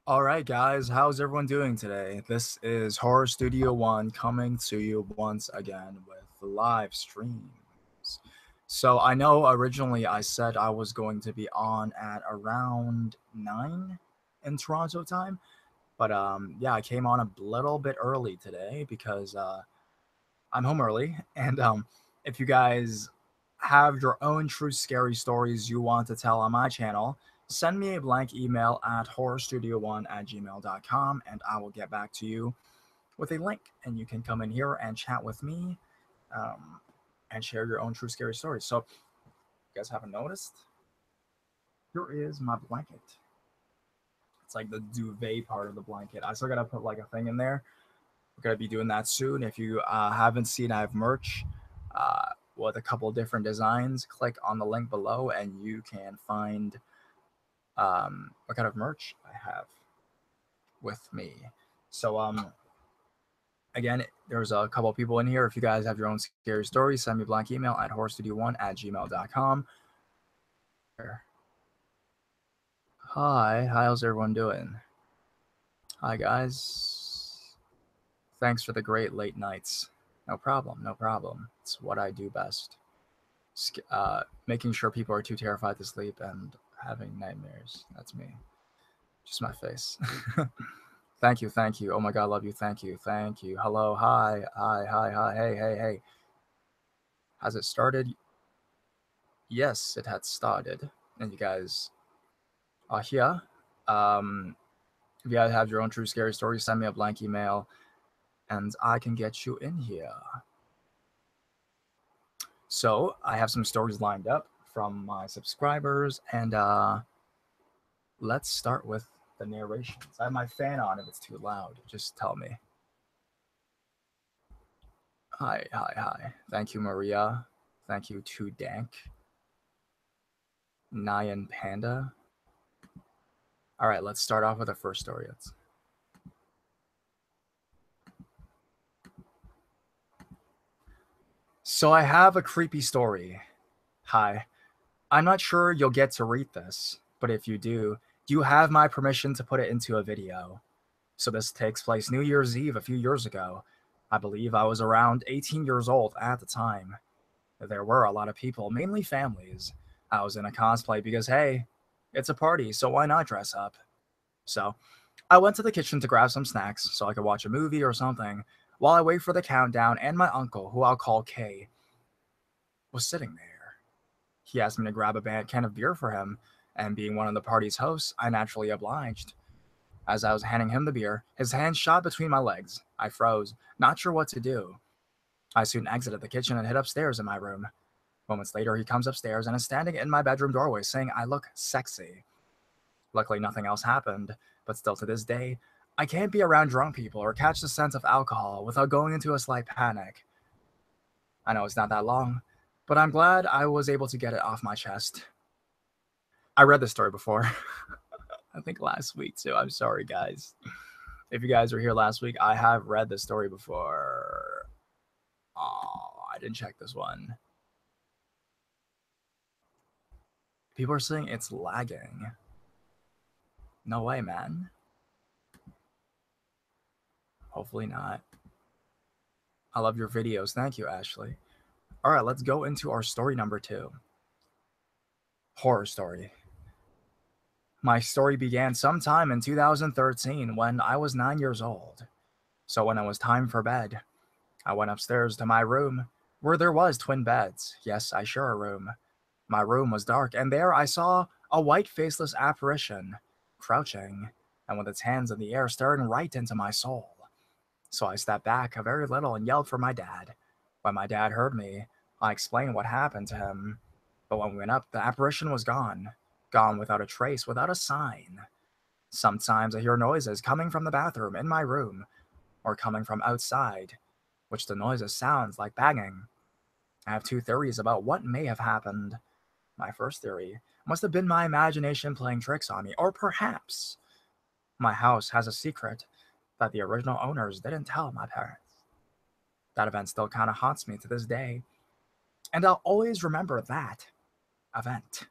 All right, guys, how's everyone doing today? This is Horror Studio One coming to you once again with live streams. So I know originally I said I was going to be on at around 9 in Toronto time, but yeah, I came on a little bit early today because I'm home early, and if you guys have your own true scary stories you want to tell on my channel, send me a blank email at horrorstudio1@gmail.com and I will get back to you with a link. And you can come in here and chat with me um, and share your own true scary stories. So, if you guys haven't noticed, here is my blanket. It's like the duvet part of the blanket. I still gotta put like a thing in there. We're gonna be doing that soon. If you haven't seen, I have merch uh, with a couple different designs. Click on the link below, and you can find what kind of merch I have with me. So again, there's a couple people in here. If you guys have your own scary stories, send me a blank email at horrorstudio1@gmail.com. Hi, how's everyone doing? Hi guys. Thanks for the great late nights. No problem, no problem. It's what I do best. Making sure people are too terrified to sleep and having nightmares. That's me. Just my face. Thank you, thank you. Oh my god, love you. Thank you, thank you. Hello, hi, hi, hi, hi, hey, hey, hey. Has it started? Yes, it had started. And you guys are here. Um, if you guys have your own true scary stories, send me a blank email and I can get you in here. So I have some stories lined up from my subscribers, and let's start with the narrations. I have my fan on. If it's too loud, just tell me. Hi, hi, hi. Thank you, Maria. Thank you to Dank. Nyan Panda. All right, let's start off with the first story. So I have a creepy story. Hi. I'm not sure you'll get to read this, but if you do, you have my permission to put it into a video. So this takes place New Year's Eve a few years ago. I believe I was around 18 years old at the time. There were a lot of people, mainly families. I was in a cosplay because, hey, it's a party, so why not dress up? So I went to the kitchen to grab some snacks so I could watch a movie or something while I wait for the countdown, and my uncle, who I'll call K, was sitting there. He asked me to grab a can of beer for him, and being one of the party's hosts, I naturally obliged. As I was handing him the beer, his hand shot between my legs. I froze, not sure what to do. I soon exited the kitchen and hid upstairs in my room. Moments later, he comes upstairs and is standing in my bedroom doorway saying I look sexy. Luckily, nothing else happened, but still to this day, I can't be around drunk people or catch the scent of alcohol without going into a slight panic. I know it's not that long, but I'm glad I was able to get it off my chest. I read this story before. I think last week too. I'm sorry, guys. If you guys were here last week, I have read this story before. Oh, I didn't check this one. People are saying it's lagging. No way, man. Hopefully not. I love your videos. Thank you, Ashley. All right, let's go into our story number 2. Horror story. My story began sometime in 2013 when I was 9 years old. So when it was time for bed, I went upstairs to my room where there was twin beds. Yes, I share a room. My room was dark, and there I saw a white faceless apparition, crouching, and with its hands in the air staring right into my soul. So I stepped back a very little and yelled for my dad. When my dad heard me, I explained what happened to him. But when we went up, the apparition was gone. Gone without a trace, without a sign. Sometimes I hear noises coming from the bathroom in my room, or coming from outside, which the noises sounds like banging. I have 2 theories about what may have happened. My first theory must have been my imagination playing tricks on me, or perhaps my house has a secret that the original owners didn't tell my parents. That event still kind of haunts me to this day, and I'll always remember that event.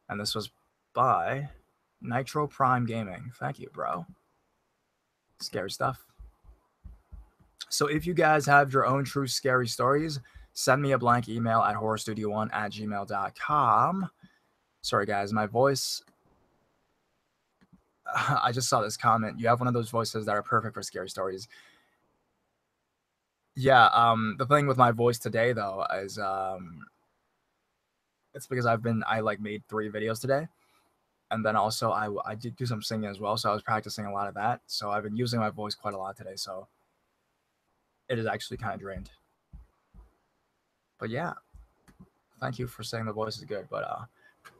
And this was by Nitro Prime Gaming. Thank you, bro. Scary stuff. So if you guys have your own true scary stories, send me a blank email at horrorstudio1@gmail.com. Sorry, guys, my voice. I just saw this comment. You have one of those voices that are perfect for scary stories. Yeah, the thing with my voice today, though, is it's because I made 3 videos today. And then also I did do some singing as well, so I was practicing a lot of that. So I've been using my voice quite a lot today, so it is actually kind of drained. But yeah, thank you for saying the voice is good. But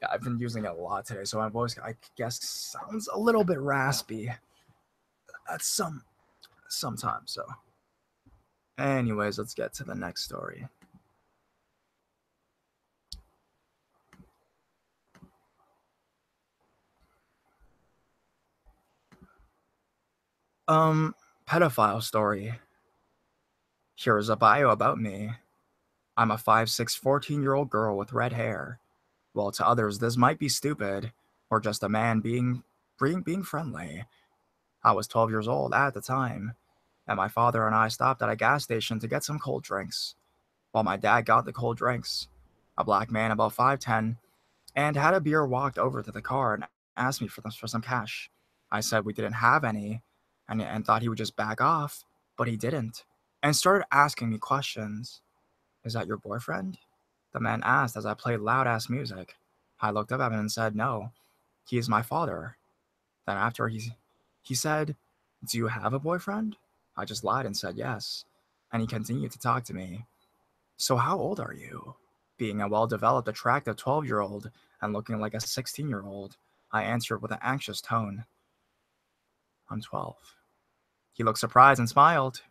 yeah, I've been using it a lot today, so my voice, I guess, sounds a little bit raspy at sometimes. So, anyways, let's get to the next story. Pedophile story. Here is a bio about me. I'm a 5'6", 14-year-old girl with red hair. Well, to others, this might be stupid, or just a man being friendly. I was 12 years old at the time, and my father and I stopped at a gas station to get some cold drinks. While my dad got the cold drinks, a black man about 5'10" and had a beer walked over to the car and asked me for some cash. I said we didn't have any, and thought he would just back off, but he didn't, and started asking me questions. Is that your boyfriend? The man asked as I played loud-ass music. I looked up at him and said, no, he is my father. Then after he said, do you have a boyfriend? I just lied and said yes, and he continued to talk to me. So how old are you? Being a well-developed, attractive 12-year-old and looking like a 16-year-old, I answered with an anxious tone. I'm 12. He looked surprised and smiled.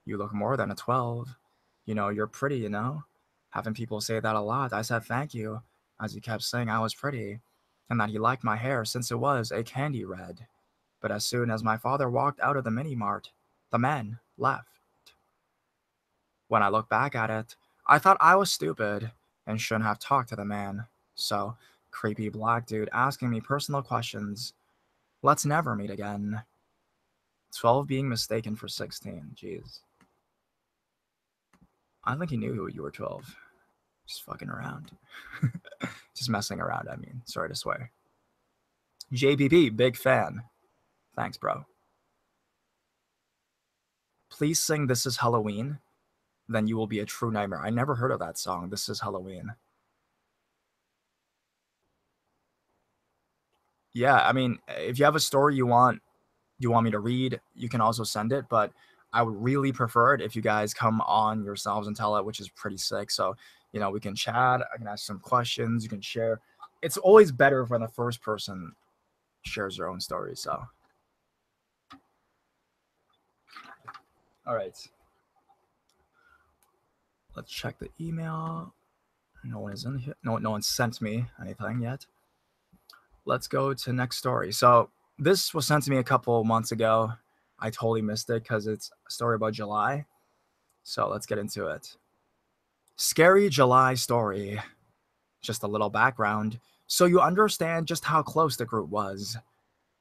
You look more than a 12. You know, you're pretty, you know? Having people say that a lot, I said thank you, as he kept saying I was pretty, and that he liked my hair since it was a candy red. But as soon as my father walked out of the mini-mart, the man left. When I look back at it, I thought I was stupid and shouldn't have talked to the man. So, creepy black dude asking me personal questions. Let's never meet again. 12 being mistaken for 16. Jeez. I think he knew you were 12. Just fucking around. Just messing around, I mean. Sorry to swear. JBB, big fan. Thanks, bro. Please sing This Is Halloween. Then you will be a true nightmare. I never heard of that song. This is Halloween. Yeah, I mean, if you have a story you want me to read, you can also send it, but I would really prefer it if you guys come on yourselves and tell it, which is pretty sick. So, you know, we can chat, I can ask some questions, you can share. It's always better when the first person shares their own story, so. All right. Let's check the email. No one is in here. No one sent me anything yet. Let's go to next story. So this was sent to me a couple months ago. I totally missed it because it's a story about July. So let's get into it. Scary July story. Just a little background, so you understand just how close the group was.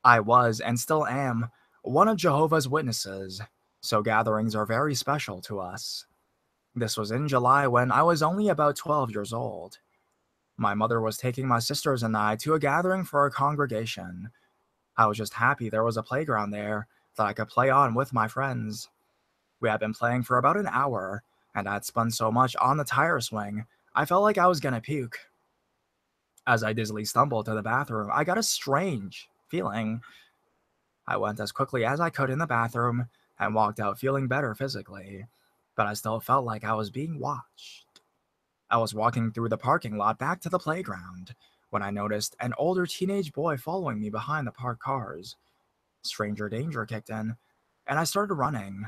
I was, and still am, one of Jehovah's Witnesses, so gatherings are very special to us. This was in July when I was only about 12 years old. My mother was taking my sisters and I to a gathering for our congregation. I was just happy there was a playground there that I could play on with my friends. We had been playing for about an hour, and I'd spun so much on the tire swing, I felt like I was gonna puke. As I dizzily stumbled to the bathroom, I got a strange feeling. I went as quickly as I could in the bathroom and walked out feeling better physically, but I still felt like I was being watched. I was walking through the parking lot back to the playground when I noticed an older teenage boy following me behind the parked cars. Stranger danger kicked in, and I started running.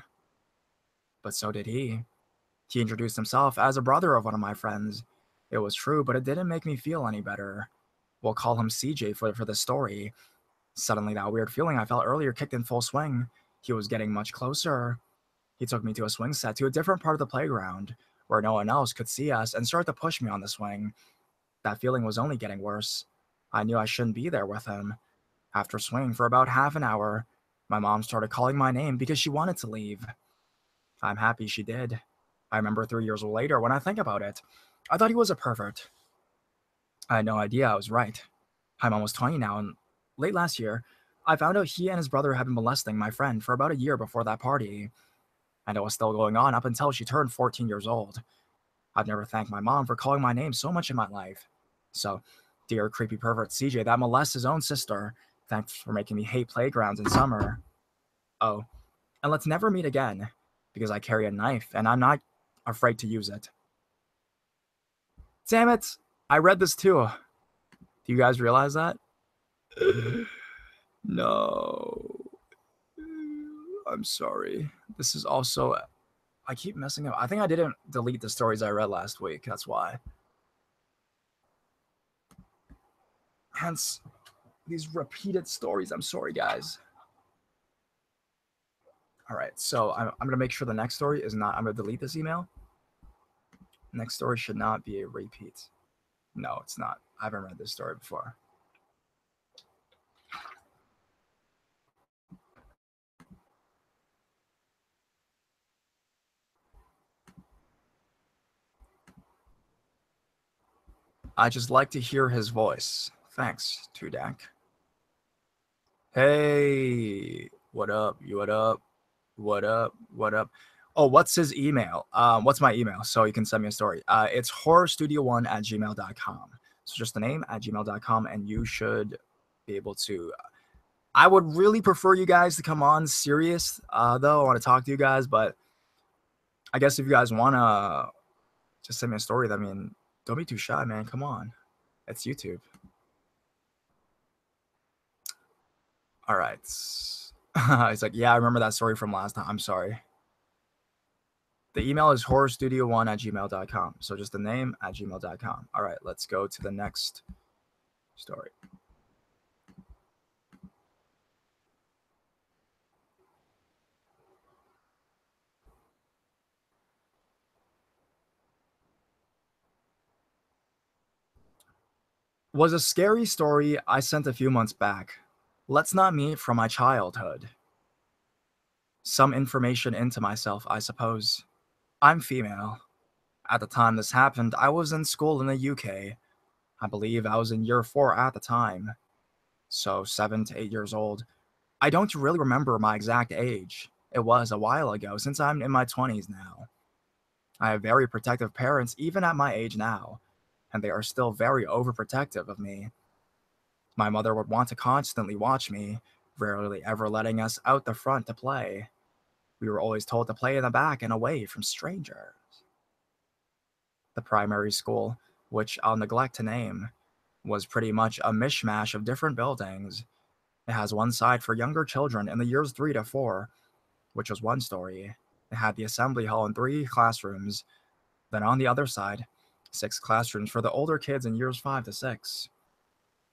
But so did he. He introduced himself as a brother of one of my friends. It was true, but it didn't make me feel any better. We'll call him CJ for the story. Suddenly, that weird feeling I felt earlier kicked in full swing. He was getting much closer. He took me to a swing set to a different part of the playground, where no one else could see us, and started to push me on the swing. That feeling was only getting worse. I knew I shouldn't be there with him. After swinging for about half an hour, my mom started calling my name because she wanted to leave. I'm happy she did. I remember 3 years later when I think about it, I thought he was a pervert. I had no idea I was right. I'm almost 20 now, and late last year, I found out he and his brother had been molesting my friend for about a year before that party, and it was still going on up until she turned 14 years old. I've never thanked my mom for calling my name so much in my life. So, dear creepy pervert CJ that molests his own sister, thanks for making me hate playgrounds in summer. Oh, and let's never meet again, because I carry a knife and I'm not afraid to use it. Damn it! I read this too. Do you guys realize that? No. I'm sorry. This is also... I keep messing up. I think I didn't delete the stories I read last week. That's why. Hence, these repeated stories. I'm sorry, guys. All right, so I'm going to make sure the next story is not... I'm going to delete this email. Next story should not be a repeat. No, it's not. I haven't read this story before. I just like to hear his voice. Thanks, Tudak. Hey, what up? What up? What up? What up? Oh, what's his email? What's my email? So you can send me a story. It's horrorstudio1@gmail.com. So just the name @gmail.com, and you should be able to. I would really prefer you guys to come on serious, though. I want to talk to you guys, but I guess if you guys want to just send me a story, I mean, don't be too shy, man. Come on. It's YouTube. All right. He's like, yeah, I remember that story from last time. I'm sorry. The email is horrorstudio1@gmail.com. So just the name @gmail.com. All right, let's go to the next story. Was a scary story I sent a few months back. Let's not meet from my childhood. Some information into myself, I suppose. I'm female. At the time this happened, I was in school in the UK. I believe I was in year 4 at the time. So 7 to 8 years old. I don't really remember my exact age. It was a while ago since I'm in my 20s now. I have very protective parents even at my age now, and they are still very overprotective of me. My mother would want to constantly watch me, rarely ever letting us out the front to play. We were always told to play in the back and away from strangers. The primary school, which I'll neglect to name, was pretty much a mishmash of different buildings. It has one side for younger children in the years 3 to 4, which was one story. It had the assembly hall and 3 classrooms. Then on the other side, 6 classrooms for the older kids in years 5 to 6.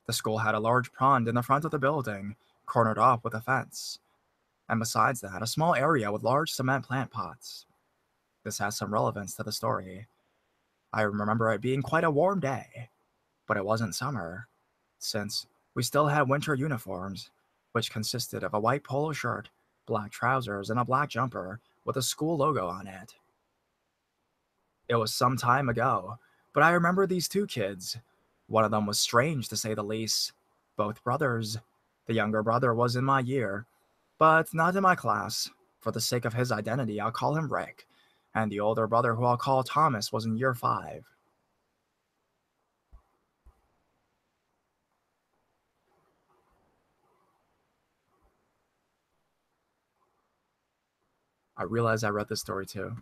The school had a large pond in the front of the building, cornered off with a fence. And besides that, a small area with large cement plant pots. This has some relevance to the story. I remember it being quite a warm day, but it wasn't summer, since we still had winter uniforms, which consisted of a white polo shirt, black trousers, and a black jumper with a school logo on it. It was some time ago, but I remember these 2 kids. One of them was strange, to say the least. Both brothers. The younger brother was in my year, but not in my class. For the sake of his identity, I'll call him Rick, and the older brother, who I'll call Thomas, was in year 5. I realized I read this story too.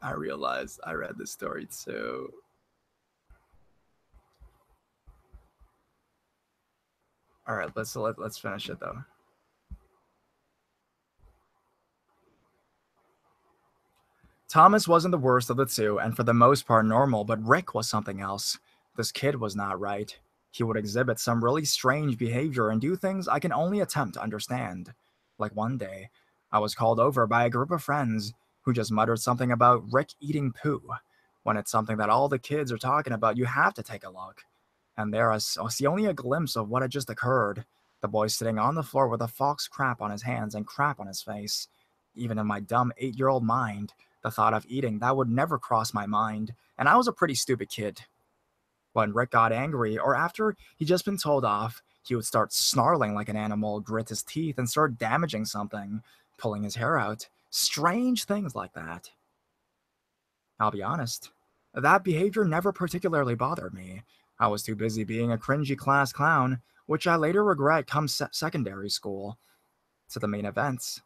I realized I read this story too. All right, let's finish it though. Thomas wasn't the worst of the 2, and for the most part normal, but Rick was something else. This kid was not right. He would exhibit some really strange behavior and do things I can only attempt to understand. Like one day, I was called over by a group of friends who just muttered something about Rick eating poo When it's something that all the kids are talking about, you have to take a look. And there I see only a glimpse of what had just occurred. The boy sitting on the floor with a fox crap on his hands and crap on his face. Even in my dumb 8-year-old mind, the thought of eating that would never cross my mind, and I was a pretty stupid kid. When Rick got angry, or after he'd just been told off, he would start snarling like an animal, grit his teeth, and start damaging something, pulling his hair out. Strange things like that. I'll be honest, that behavior never particularly bothered me. I was too busy being a cringy class clown, which I later regret come secondary school. To the main events.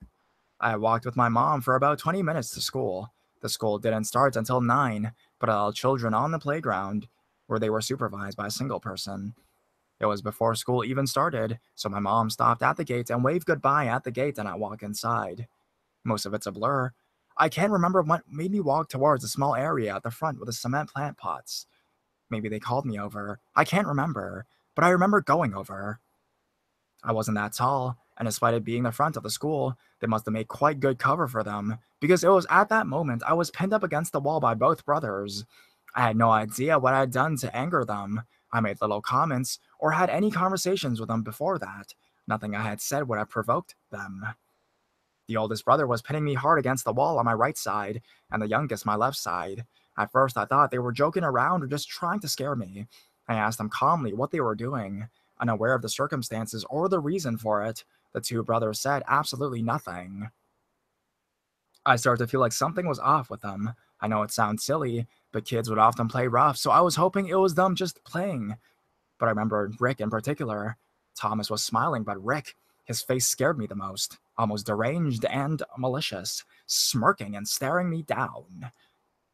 I walked with my mom for about 20 minutes to school. The school didn't start until 9, but I allowed children on the playground, where they were supervised by a single person. It was before school even started, so my mom stopped at the gate and waved goodbye at the gate, and I walked inside. Most of it's a blur. I can't remember what made me walk towards a small area at the front with the cement plant pots. Maybe they called me over. I can't remember, but I remember going over. I wasn't that tall, and despite it being the front of the school, they must have made quite good cover for them, because it was at that moment I was pinned up against the wall by both brothers. I had no idea what I had done to anger them. I made little comments, or had any conversations with them before that. Nothing I had said would have provoked them. The oldest brother was pinning me hard against the wall on my right side, and the youngest my left side. At first I thought they were joking around or just trying to scare me. I asked them calmly what they were doing. Unaware of the circumstances or the reason for it, the two brothers said absolutely nothing. I started to feel like something was off with them. I know it sounds silly, but kids would often play rough, so I was hoping it was them just playing. But I remember Rick in particular. Thomas was smiling, but Rick, his face scared me the most, almost deranged and malicious, smirking and staring me down.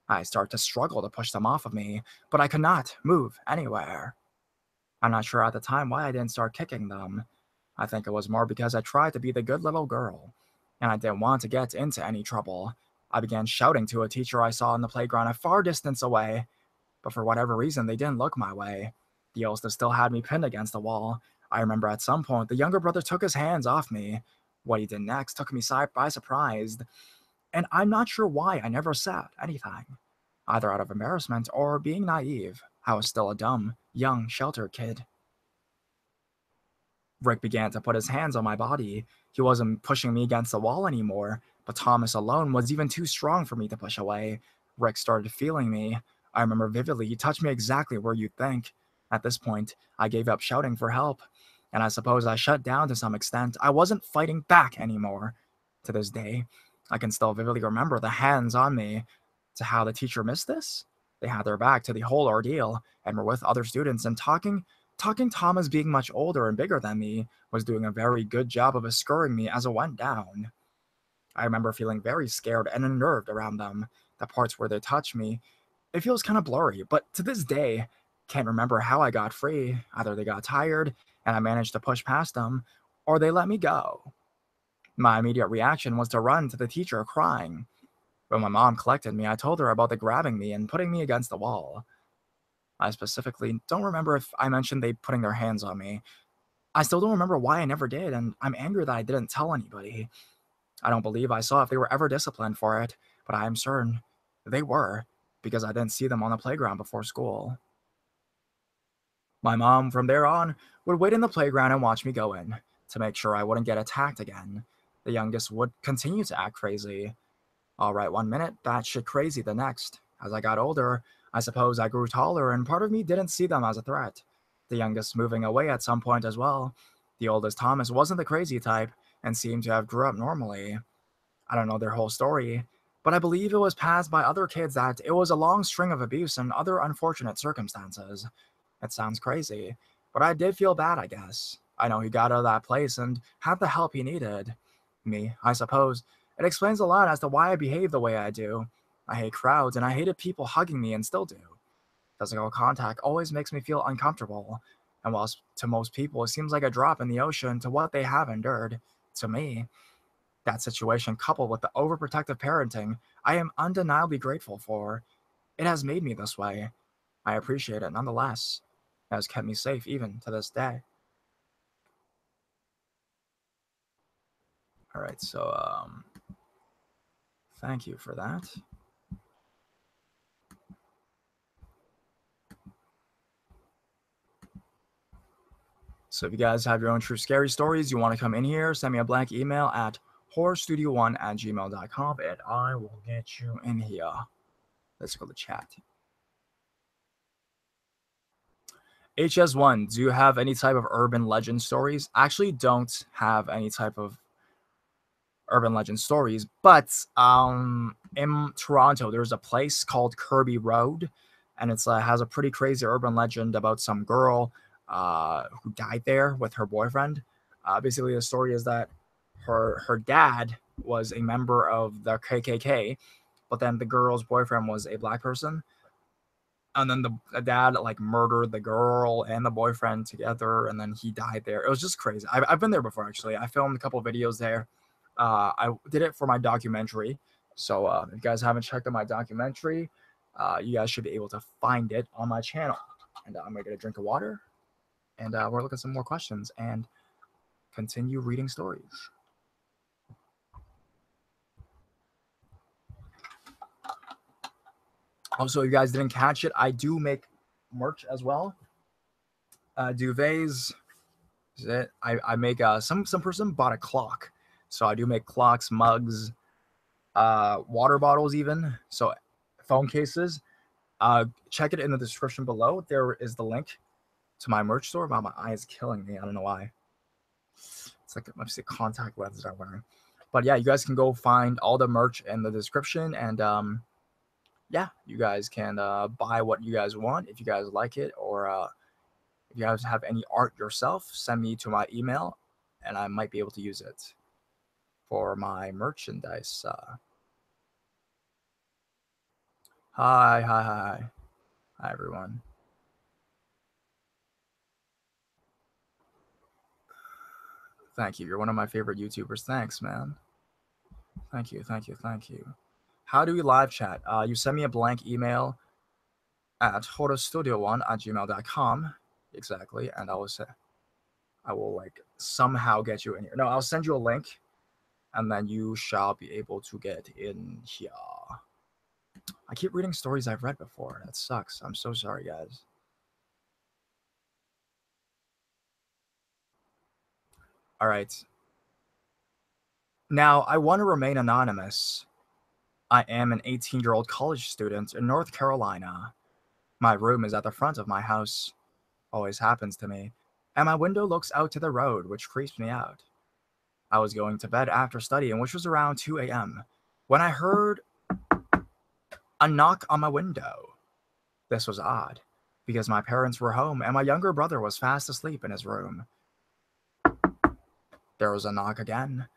I started to struggle to push them off of me, but I could not move anywhere. I'm not sure at the time why I didn't start kicking them. I think it was more because I tried to be the good little girl, and I didn't want to get into any trouble. I began shouting to a teacher I saw in the playground a far distance away, but for whatever reason, they didn't look my way. The oldest still had me pinned against the wall. I remember at some point, the younger brother took his hands off me. What he did next took me by surprise, and I'm not sure why I never said anything, either out of embarrassment or being naive. I was still a dumb, young, sheltered kid. Rick began to put his hands on my body. He wasn't pushing me against the wall anymore, but Thomas alone was even too strong for me to push away. Rick started feeling me. I remember vividly he touched me exactly where you'd think. At this point, I gave up shouting for help, and I suppose I shut down to some extent. I wasn't fighting back anymore. To this day, I can still vividly remember the hands on me. To how the teacher missed this? They had their back to the whole ordeal and were with other students and talking Thomas being much older and bigger than me was doing a very good job of escorting me as it went down. I remember feeling very scared and unnerved around them. The parts where they touched me, it feels kind of blurry, but to this day, can't remember how I got free. Either they got tired and I managed to push past them, or they let me go. My immediate reaction was to run to the teacher crying. When my mom collected me, I told her about the grabbing me and putting me against the wall. I specifically don't remember if I mentioned they putting their hands on me. I still don't remember why I never did, and I'm angry that I didn't tell anybody. I don't believe I saw if they were ever disciplined for it, but I am certain they were, because I didn't see them on the playground before school. My mom, from there on, would wait in the playground and watch me go in, to make sure I wouldn't get attacked again. The youngest would continue to act crazy. All right, 1 minute, batshit crazy the next. As I got older, I suppose I grew taller, and part of me didn't see them as a threat. The youngest moving away at some point as well. The oldest Thomas wasn't the crazy type, and seemed to have grew up normally. I don't know their whole story, but I believe it was passed by other kids that it was a long string of abuse and other unfortunate circumstances. It sounds crazy, but I did feel bad, I guess. I know he got out of that place and had the help he needed. Me, I suppose. It explains a lot as to why I behave the way I do. I hate crowds, and I hated people hugging me and still do. Physical contact always makes me feel uncomfortable, and whilst to most people it seems like a drop in the ocean to what they have endured, to me, that situation coupled with the overprotective parenting I am undeniably grateful for. It has made me this way. I appreciate it nonetheless. It has kept me safe even to this day. All right, so thank you for that. So if you guys have your own true scary stories, you want to come in here, send me a blank email at horrorstudio1@gmail.com and I will get you in here. Let's go to chat. HS1, do you have any type of urban legend stories? I actually don't have any type of urban legend stories, but in Toronto, there's a place called Kirby Road, and it's has a pretty crazy urban legend about some girl who died there with her boyfriend. Basically, the story is that her dad was a member of the KKK, but then the girl's boyfriend was a black person, and then the dad like murdered the girl and the boyfriend together, and then he died there. It was just crazy. I've been there before, actually. I filmed a couple videos there. I did it for my documentary, so if you guys haven't checked out my documentary, you guys should be able to find it on my channel. And I'm gonna get a drink of water, and we're looking at some more questions and continue reading stories. Also, you guys didn't catch it, I do make merch as well. Duvets. Is it? I make some person bought a clock, so I do make clocks, mugs, water bottles, even so phone cases. Check it in the description below. There is the link to my merch store. Wow, my eye is killing me. I don't know why. It's like let's see, contact lenses I'm wearing. But yeah, you guys can go find all the merch in the description, and yeah, you guys can buy what you guys want if you guys like it, or if you guys have any art yourself, send me to my email, and I might be able to use it for my merchandise. Hi, everyone. Thank you. You're one of my favorite YouTubers. Thanks, man. Thank you. How do we live chat? You send me a blank email at horrorstudio1@gmail.com. Exactly, and I will like somehow get you in here. No, I'll send you a link, and then you shall be able to get in here. I keep reading stories I've read before. That sucks. I'm so sorry, guys. All right. Now, I want to remain anonymous. I am an 18-year-old college student in North Carolina. My room is at the front of my house. Always happens to me. And my window looks out to the road, which creeps me out. I was going to bed after studying, which was around 2 a.m., when I heard a knock on my window. This was odd, because my parents were home and my younger brother was fast asleep in his room. There was a knock again,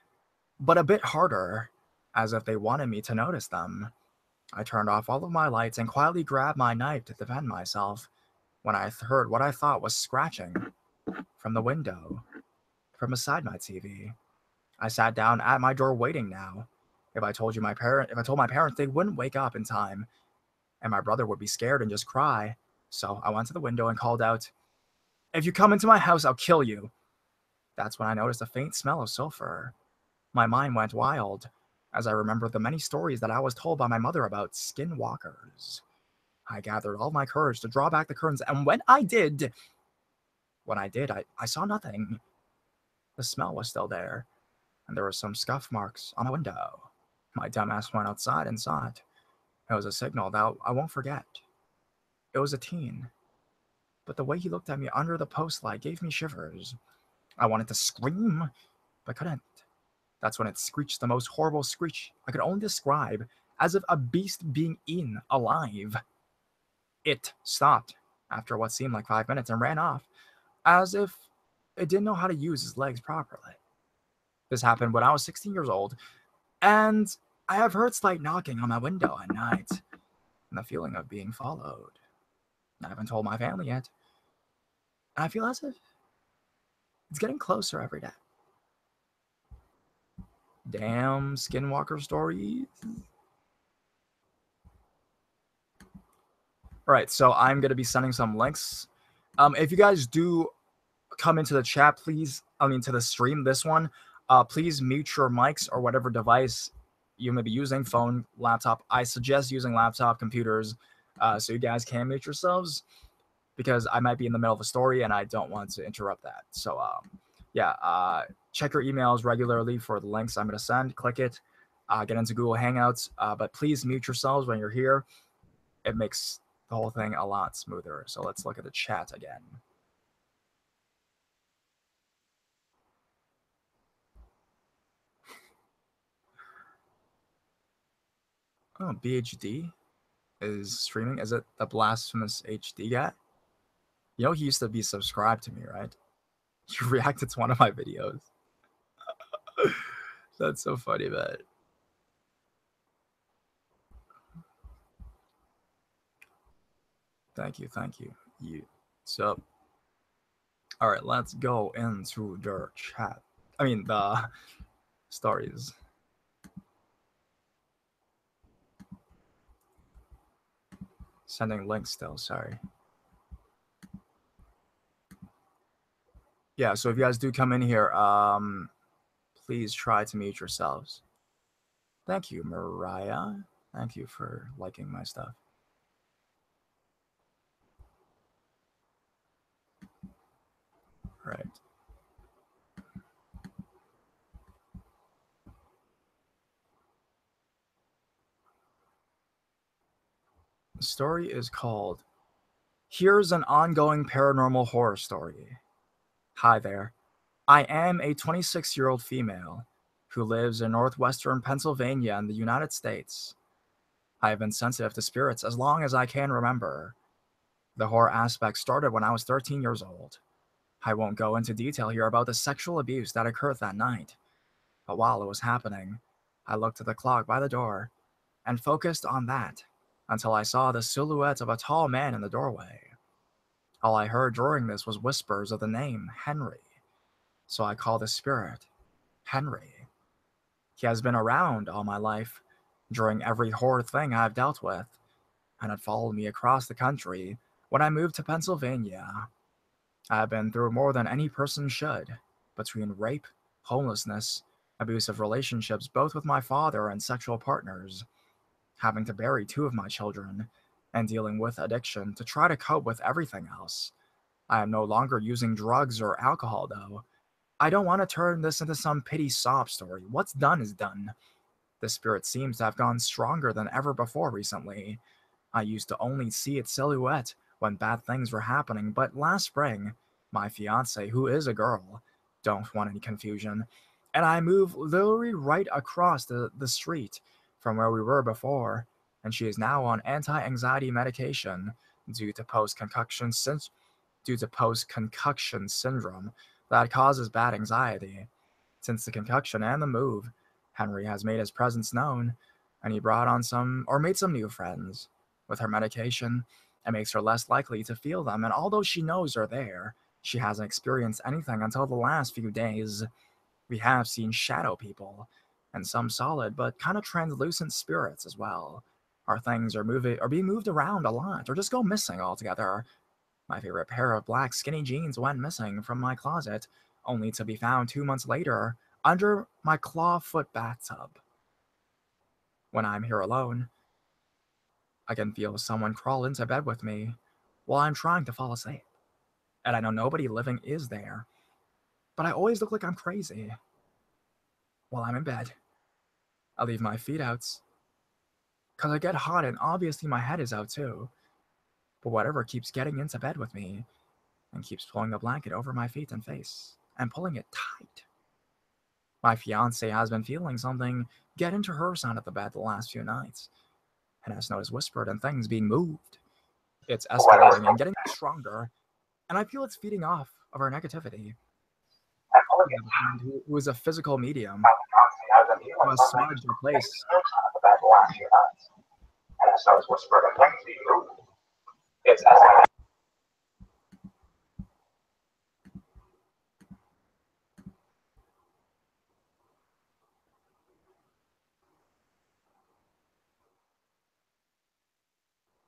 but a bit harder, as if they wanted me to notice them. I turned off all of my lights and quietly grabbed my knife to defend myself when I heard what I thought was scratching from the window, from beside my TV. I sat down at my door waiting now. If I told my parents, they wouldn't wake up in time, and my brother would be scared and just cry. So I went to the window and called out, "If you come into my house, I'll kill you." That's when I noticed a faint smell of sulfur. My mind went wild, as I remembered the many stories that I was told by my mother about skinwalkers. I gathered all my courage to draw back the curtains, and when I did, I saw nothing. The smell was still there, and there were some scuff marks on my window. My dumbass went outside and saw it. It was a signal that I won't forget. It was a teen, but the way he looked at me under the post light gave me shivers. I wanted to scream, but couldn't. That's when it screeched the most horrible screech I could only describe, as if a beast being eaten alive. It stopped after what seemed like 5 minutes and ran off, as if it didn't know how to use his legs properly. This happened when I was 16 years old, and I have heard slight knocking on my window at night, and the feeling of being followed. I haven't told my family yet, and I feel as if it's getting closer every day. Damn, skinwalker stories. Alright, so I'm going to be sending some links. If you guys do come into the chat, please, to the stream, this one, please mute your mics or whatever device you may be using, phone, laptop. I suggest using laptop computers, so you guys can mute yourselves. because I might be in the middle of a story and I don't want to interrupt that. So yeah, check your emails regularly for the links I'm going to send. Click it, get into Google Hangouts, but please mute yourselves when you're here. It makes the whole thing a lot smoother. So let's look at the chat again. Oh, BHD is streaming. Is it the Blasphemous HD guy? You know, he used to be subscribed to me, right? You reacted to one of my videos. That's so funny, man. Thank you, thank you. So, all right, let's go into the chat. I mean, the stories. Sending links still, sorry. Yeah, so if you guys do come in here, please try to mute yourselves. Thank you, Mariah. Thank you for liking my stuff. Right. The story is called Here's an Ongoing Paranormal Horror Story. Hi there. I am a 26-year-old female who lives in northwestern Pennsylvania in the United States. I have been sensitive to spirits as long as I can remember. The horror aspect started when I was 13 years old. I won't go into detail here about the sexual abuse that occurred that night, but while it was happening, I looked at the clock by the door and focused on that until I saw the silhouette of a tall man in the doorway. All I heard during this was whispers of the name Henry, so I called the spirit Henry. He has been around all my life, during every horror thing I've dealt with, and had followed me across the country when I moved to Pennsylvania. I have been through more than any person should, between rape, homelessness, abusive relationships both with my father and sexual partners, having to bury 2 of my children, and dealing with addiction to try to cope with everything else. I am no longer using drugs or alcohol, though. I don't want to turn this into some pity sob story. What's done is done. The spirit seems to have gone stronger than ever before recently. I used to only see its silhouette when bad things were happening, but last spring, my fiance, who is a girl, don't want any confusion, and I moved literally right across the street from where we were before, and she is now on anti-anxiety medication due to post-concussion syndrome that causes bad anxiety. Since the concoction and the move, Henry has made his presence known, and he made some new friends. With her medication, it makes her less likely to feel them, and although she knows they're there, she hasn't experienced anything until the last few days. We have seen shadow people, and some solid but kind of translucent spirits as well. Our things are being moved around a lot, or just go missing altogether. My favorite pair of black skinny jeans went missing from my closet, only to be found 2 months later under my clawfoot bathtub. When I'm here alone, I can feel someone crawl into bed with me while I'm trying to fall asleep. And I know nobody living is there, but I always look like I'm crazy. While I'm in bed, I leave my feet out, because I get hot and obviously my head is out too. But whatever keeps getting into bed with me and keeps pulling the blanket over my feet and face and pulling it tight. My fiance has been feeling something get into her side of the bed the last few nights, and has noticed whispered and things being moved. It's escalating and getting stronger, and I feel it's feeding off of our negativity. I have a friend who is a physical medium who has smudged our place. It's escalating.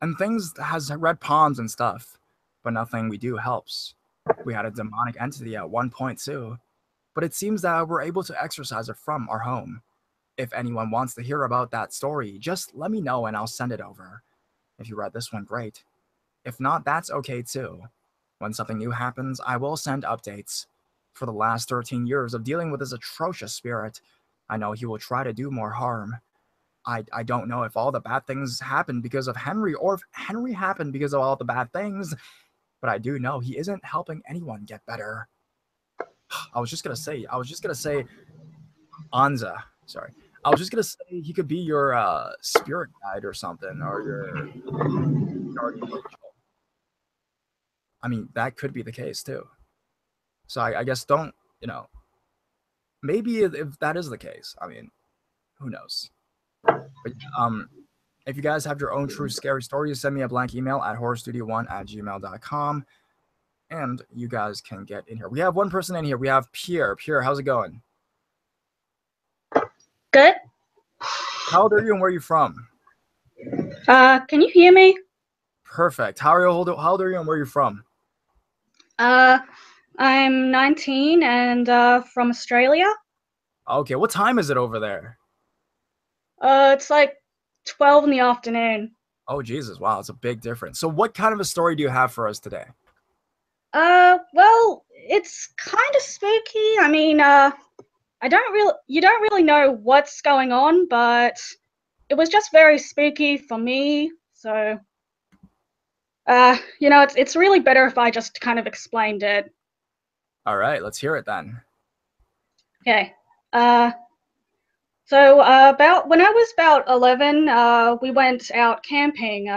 And things has red palms and stuff, but nothing we do helps. We had a demonic entity at one point too, but it seems that we're able to exorcise it from our home. If anyone wants to hear about that story, just let me know and I'll send it over. If you read this one, great. If not, that's okay too. When something new happens, I will send updates. For the last 13 years of dealing with this atrocious spirit, I know he will try to do more harm. I don't know if all the bad things happened because of Henry or if Henry happened because of all the bad things, but I do know he isn't helping anyone get better. I was just gonna say, Anza. Sorry. I was just gonna say he could be your spirit guide or something, or your guardian angel. I mean, that could be the case too. So I guess don't, maybe if that is the case, I mean, who knows? But if you guys have your own true scary stories, send me a blank email at horrorstudio1@gmail.com, and you guys can get in here. We have one person in here. We have Pierre. Pierre, how's it going? Good. How old are you and where are you from? Can you hear me? Perfect. How old are you and where are you from? I'm 19 and from Australia. Okay, what time is it over there? It's like 12 in the afternoon. Oh, Jesus. Wow, it's a big difference. So what kind of a story do you have for us today? Well, it's kind of spooky. I mean, you don't really know what's going on, but it was just very spooky for me. So, it's really better if I just kind of explained it. All right, let's hear it then. Okay. So about when I was about 11, we went out camping.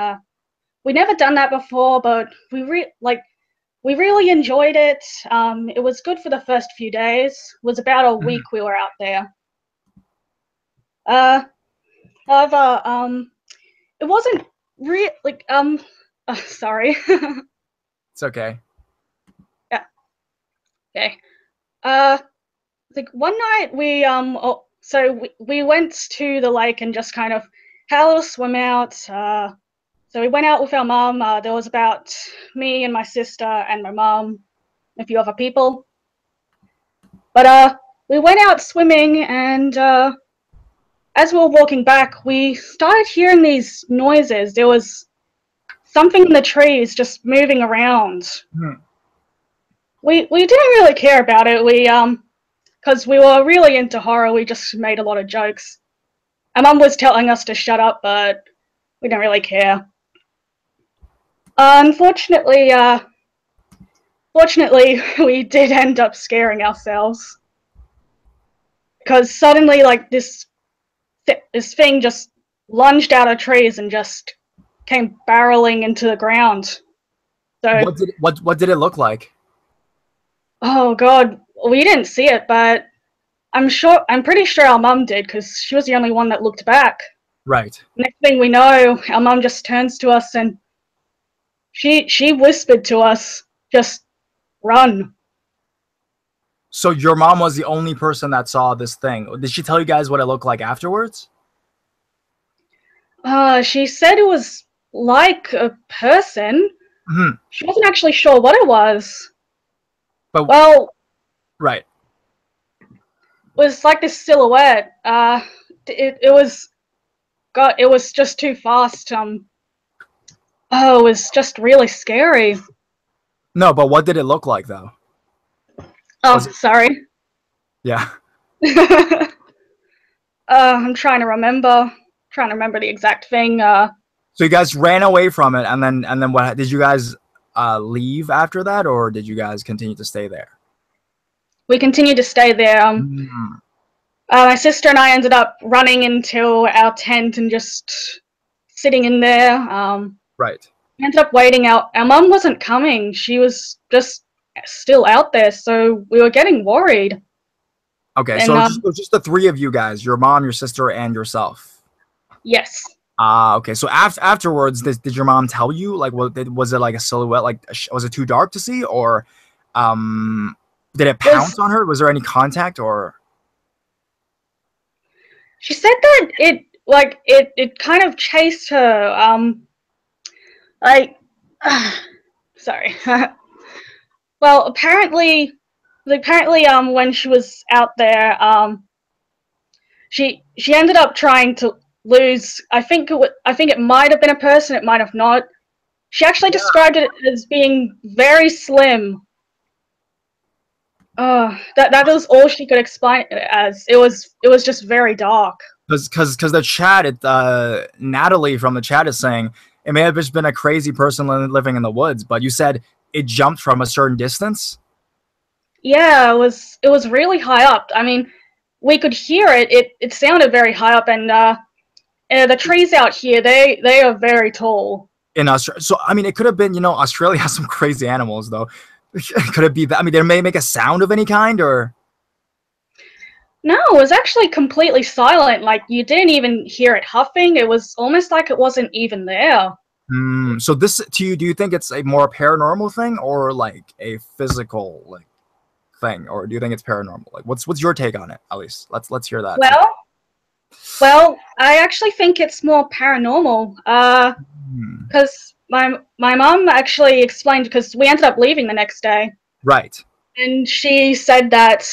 We never done that before, but we really enjoyed it. It was good for the first few days. It was about a week we were out there. However, it wasn't sorry. It's okay. Yeah. Okay. Like one night we went to the lake and just kind of had a little swim out. So we went out with our mum. There was about me and my sister and my mum, a few other people. But we went out swimming, and as we were walking back, we started hearing these noises. There was something in the trees just moving around. We didn't really care about it. Because we were really into horror, we just made a lot of jokes. Our mum was telling us to shut up, but we didn't really care. Fortunately, we did end up scaring ourselves. Because suddenly, like, this thing just lunged out of trees and just came barreling into the ground. So What did it look like? Oh god, we didn't see it, but I'm pretty sure our mum did, because she was the only one that looked back. Right. Next thing we know, our mum just turns to us and she whispered to us, just run. So your mom was the only person that saw this thing. Did she tell you guys what it looked like afterwards? She said it was like a person. Mm-hmm. She wasn't actually sure what it was. But well, right. It was like this silhouette. It was just too fast. It was just really scary. No, but what did it look like though? Oh, sorry. Yeah. I'm trying to remember the exact thing. So you guys ran away from it, and then what? Did you guys leave after that, or did you guys continue to stay there? We continued to stay there. My sister and I ended up running into our tent and just sitting in there. Right. We ended up waiting out. Our mum wasn't coming. She was just still out there, so we were getting worried. Okay, so it was just the three of you guys, your mom, your sister, and yourself. Yes. Okay. So afterwards, did your mom tell you, like, was it like a silhouette? Like, was it too dark to see, or did it pounce on her? Was there any contact, or? She said that it kind of chased her. Sorry. Well, apparently, when she was out there, she ended up trying to lose. I think it might have been a person. It might have not. She actually described it as being very slim. That was all she could explain it as. It was just very dark. Because the chat, Natalie from the chat is saying it may have just been a crazy person living in the woods, but you said it jumped from a certain distance. Yeah, it was really high up. I mean, we could hear it. It sounded very high up, and the trees out here they are very tall. In Australia, so I mean, it could have been, Australia has some crazy animals, though. Could it be that? I mean, they may make a sound of any kind, or No, it was actually completely silent. Like you didn't even hear it huffing. It was almost like it wasn't even there. so this to you? Do you think it's a more paranormal thing, or like a physical thing, or do you think it's paranormal? Like, what's your take on it? At least let's hear that. Well, I actually think it's more paranormal. Because my mom actually explained, because we ended up leaving the next day. Right. And she said that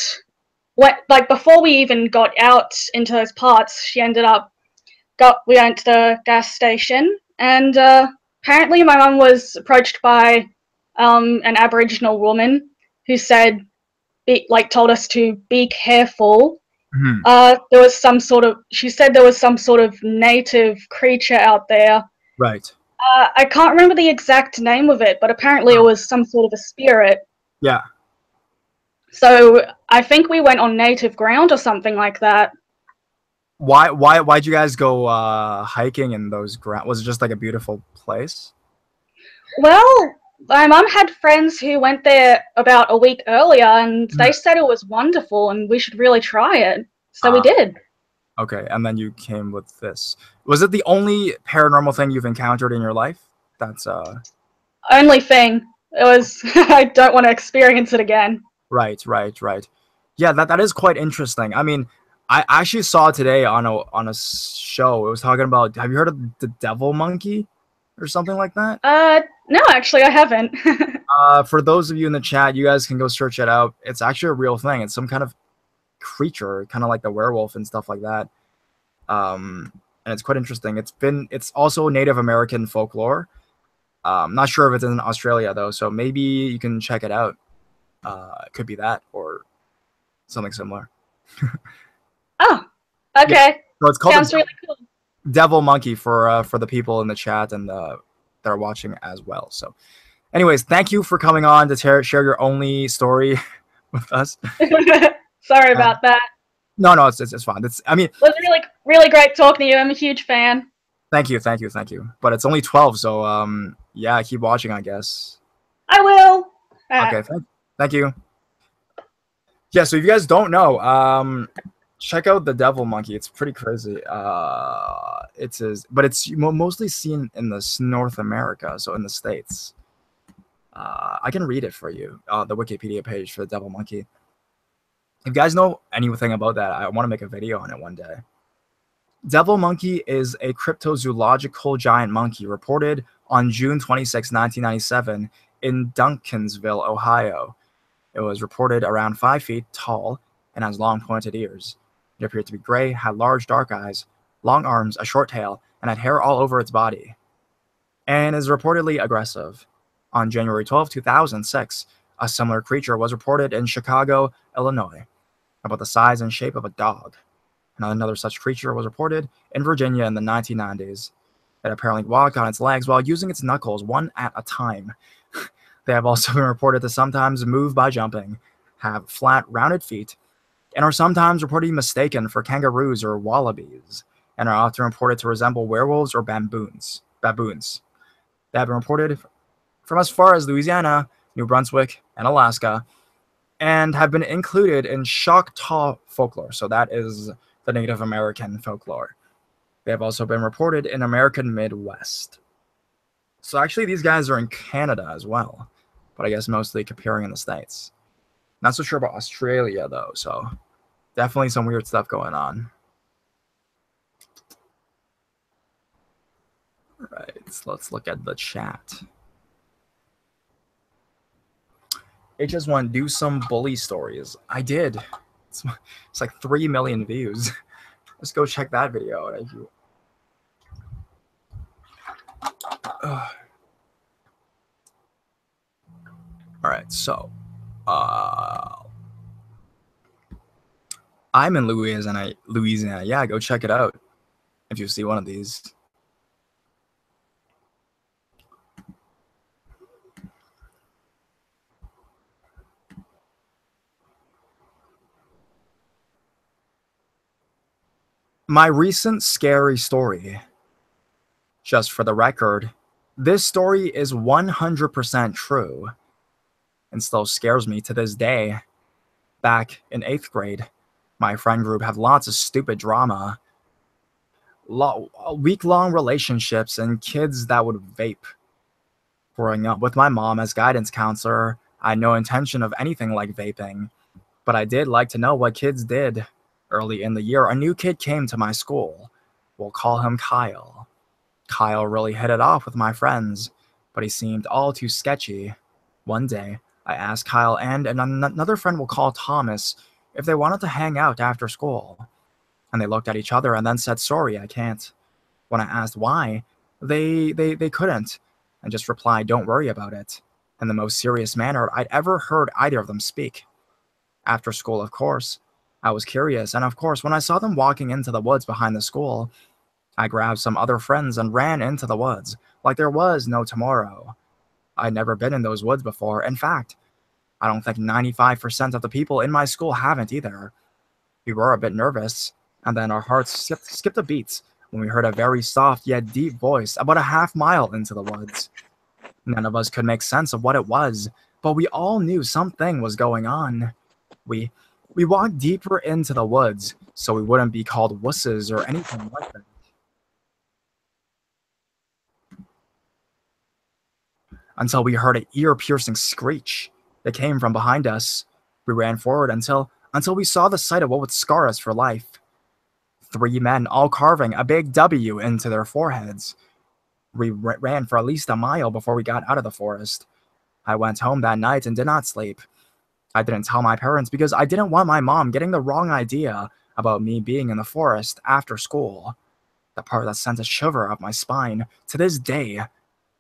before we even got out into those parts, we went to the gas station, and apparently my mum was approached by an Aboriginal woman who said, told us to be careful. There was she said there was some sort of native creature out there. Right. I can't remember the exact name of it, but apparently it was some sort of a spirit. Yeah. So I think we went on native ground or something like that. Why'd you guys go hiking in those ground? Was it just like a beautiful place? Well, my mum had friends who went there about a week earlier, and they said it was wonderful and we should really try it. So we did. Okay, and then you came with this. Was it the only paranormal thing you've encountered in your life? That's only thing. It was I don't want to experience it again. Right. Yeah, that is quite interesting. I mean, I actually saw today on a show. It was talking about, have you heard of the devil monkey or something like that? No, actually I haven't. For those of you in the chat, you guys can go search it out. It's actually a real thing. It's some kind of creature, kind of like the werewolf and stuff like that. And it's quite interesting. It's also Native American folklore. Not sure if it's in Australia though, so maybe you can check it out. It could be that or something similar. Oh, okay. Yeah. So it's called Sounds really cool. Devil monkey for the people in the chat and that are watching as well. So, anyways, thank you for coming on to share your only story with us. Sorry about that. No, it's fine. It was really great talking to you. I'm a huge fan. Thank you. But it's only 12, so yeah, keep watching, I guess. I will. Okay, thank you. Yeah, so if you guys don't know, check out the devil monkey. It's pretty crazy. But it's mostly seen in North America, so in the States. I can read it for you. The Wikipedia page for the devil monkey. If you guys know anything about that, I want to make a video on it one day. Devil monkey is a cryptozoological giant monkey reported on June 26, 1997 in Duncansville, Ohio. It was reported around 5 feet tall and has long pointed ears. It appeared to be gray, had large dark eyes, long arms, a short tail, and had hair all over its body. And is reportedly aggressive. On January 12, 2006, a similar creature was reported in Chicago, Illinois, about the size and shape of a dog. And another such creature was reported in Virginia in the 1990s. It apparently walked on its legs while using its knuckles one at a time. They have also been reported to sometimes move by jumping, have flat, rounded feet, and are sometimes reported to be mistaken for kangaroos or wallabies, and are often reported to resemble werewolves or baboons. They have been reported from as far as Louisiana, New Brunswick, and Alaska, and have been included in Choctaw folklore. So that is the Native American folklore. They have also been reported in American Midwest. So actually these guys are in Canada as well, but I guess mostly appearing in the States. Not so sure about Australia though, so definitely some weird stuff going on. All right, so let's look at the chat. HS1, do some bully stories. I did. It's like 3 million views. Let's go check that video out. Alright, so I'm in Louisiana. Yeah, go check it out if you see one of these. My recent scary story. Just for the record, this story is 100% true and still scares me to this day. Back in 8th grade, my friend group had lots of stupid drama, week-long relationships, and kids that would vape. Growing up with my mom as guidance counselor, I had no intention of anything like vaping, but I did like to know what kids did. Early in the year, a new kid came to my school. We'll call him Kyle. Kyle really hit it off with my friends, but he seemed all too sketchy. One day, I asked Kyle and another friend we'll call Thomas if they wanted to hang out after school. And they looked at each other and then said, "Sorry, I can't." When I asked why, they couldn't, and just replied, "Don't worry about it," in the most serious manner I'd ever heard either of them speak. After school, of course, I was curious, and of course, when I saw them walking into the woods behind the school, I grabbed some other friends and ran into the woods, like there was no tomorrow. I'd never been in those woods before. In fact, I don't think 95% of the people in my school haven't either. We were a bit nervous, and then our hearts skipped a beat when we heard a very soft yet deep voice about a half-mile into the woods. None of us could make sense of what it was, but we all knew something was going on. We walked deeper into the woods so we wouldn't be called wusses or anything like that. Until we heard an ear-piercing screech that came from behind us. We ran forward until we saw the sight of what would scar us for life. 3 men, all carving a big W into their foreheads. We ran for at least a mile before we got out of the forest. I went home that night and did not sleep. I didn't tell my parents because I didn't want my mom getting the wrong idea about me being in the forest after school. The part that sent a shiver up my spine to this day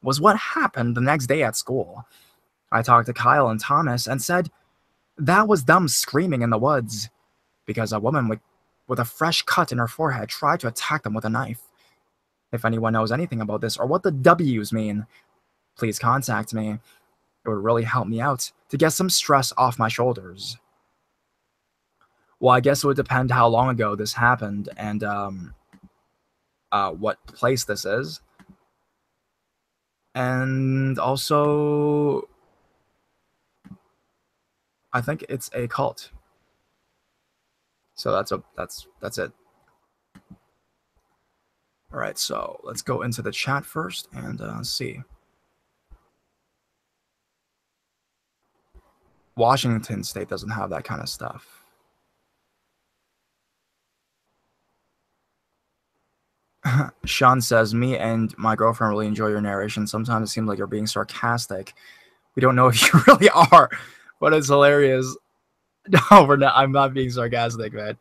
was what happened the next day at school. I talked to Kyle and Thomas and said that was them screaming in the woods because a woman with a fresh cut in her forehead tried to attack them with a knife. If anyone knows anything about this or what the W's mean, please contact me. It would really help me out to get some stress off my shoulders. Well, I guess it would depend how long ago this happened and what place this is. And also, I think it's a cult. So that's it. All right, so let's go into the chat first and see. Washington State doesn't have that kind of stuff. Sean says, "Me and my girlfriend really enjoy your narration. Sometimes it seems like you're being sarcastic. We don't know if you really are, but it's hilarious." No, we're not. I'm not being sarcastic, man.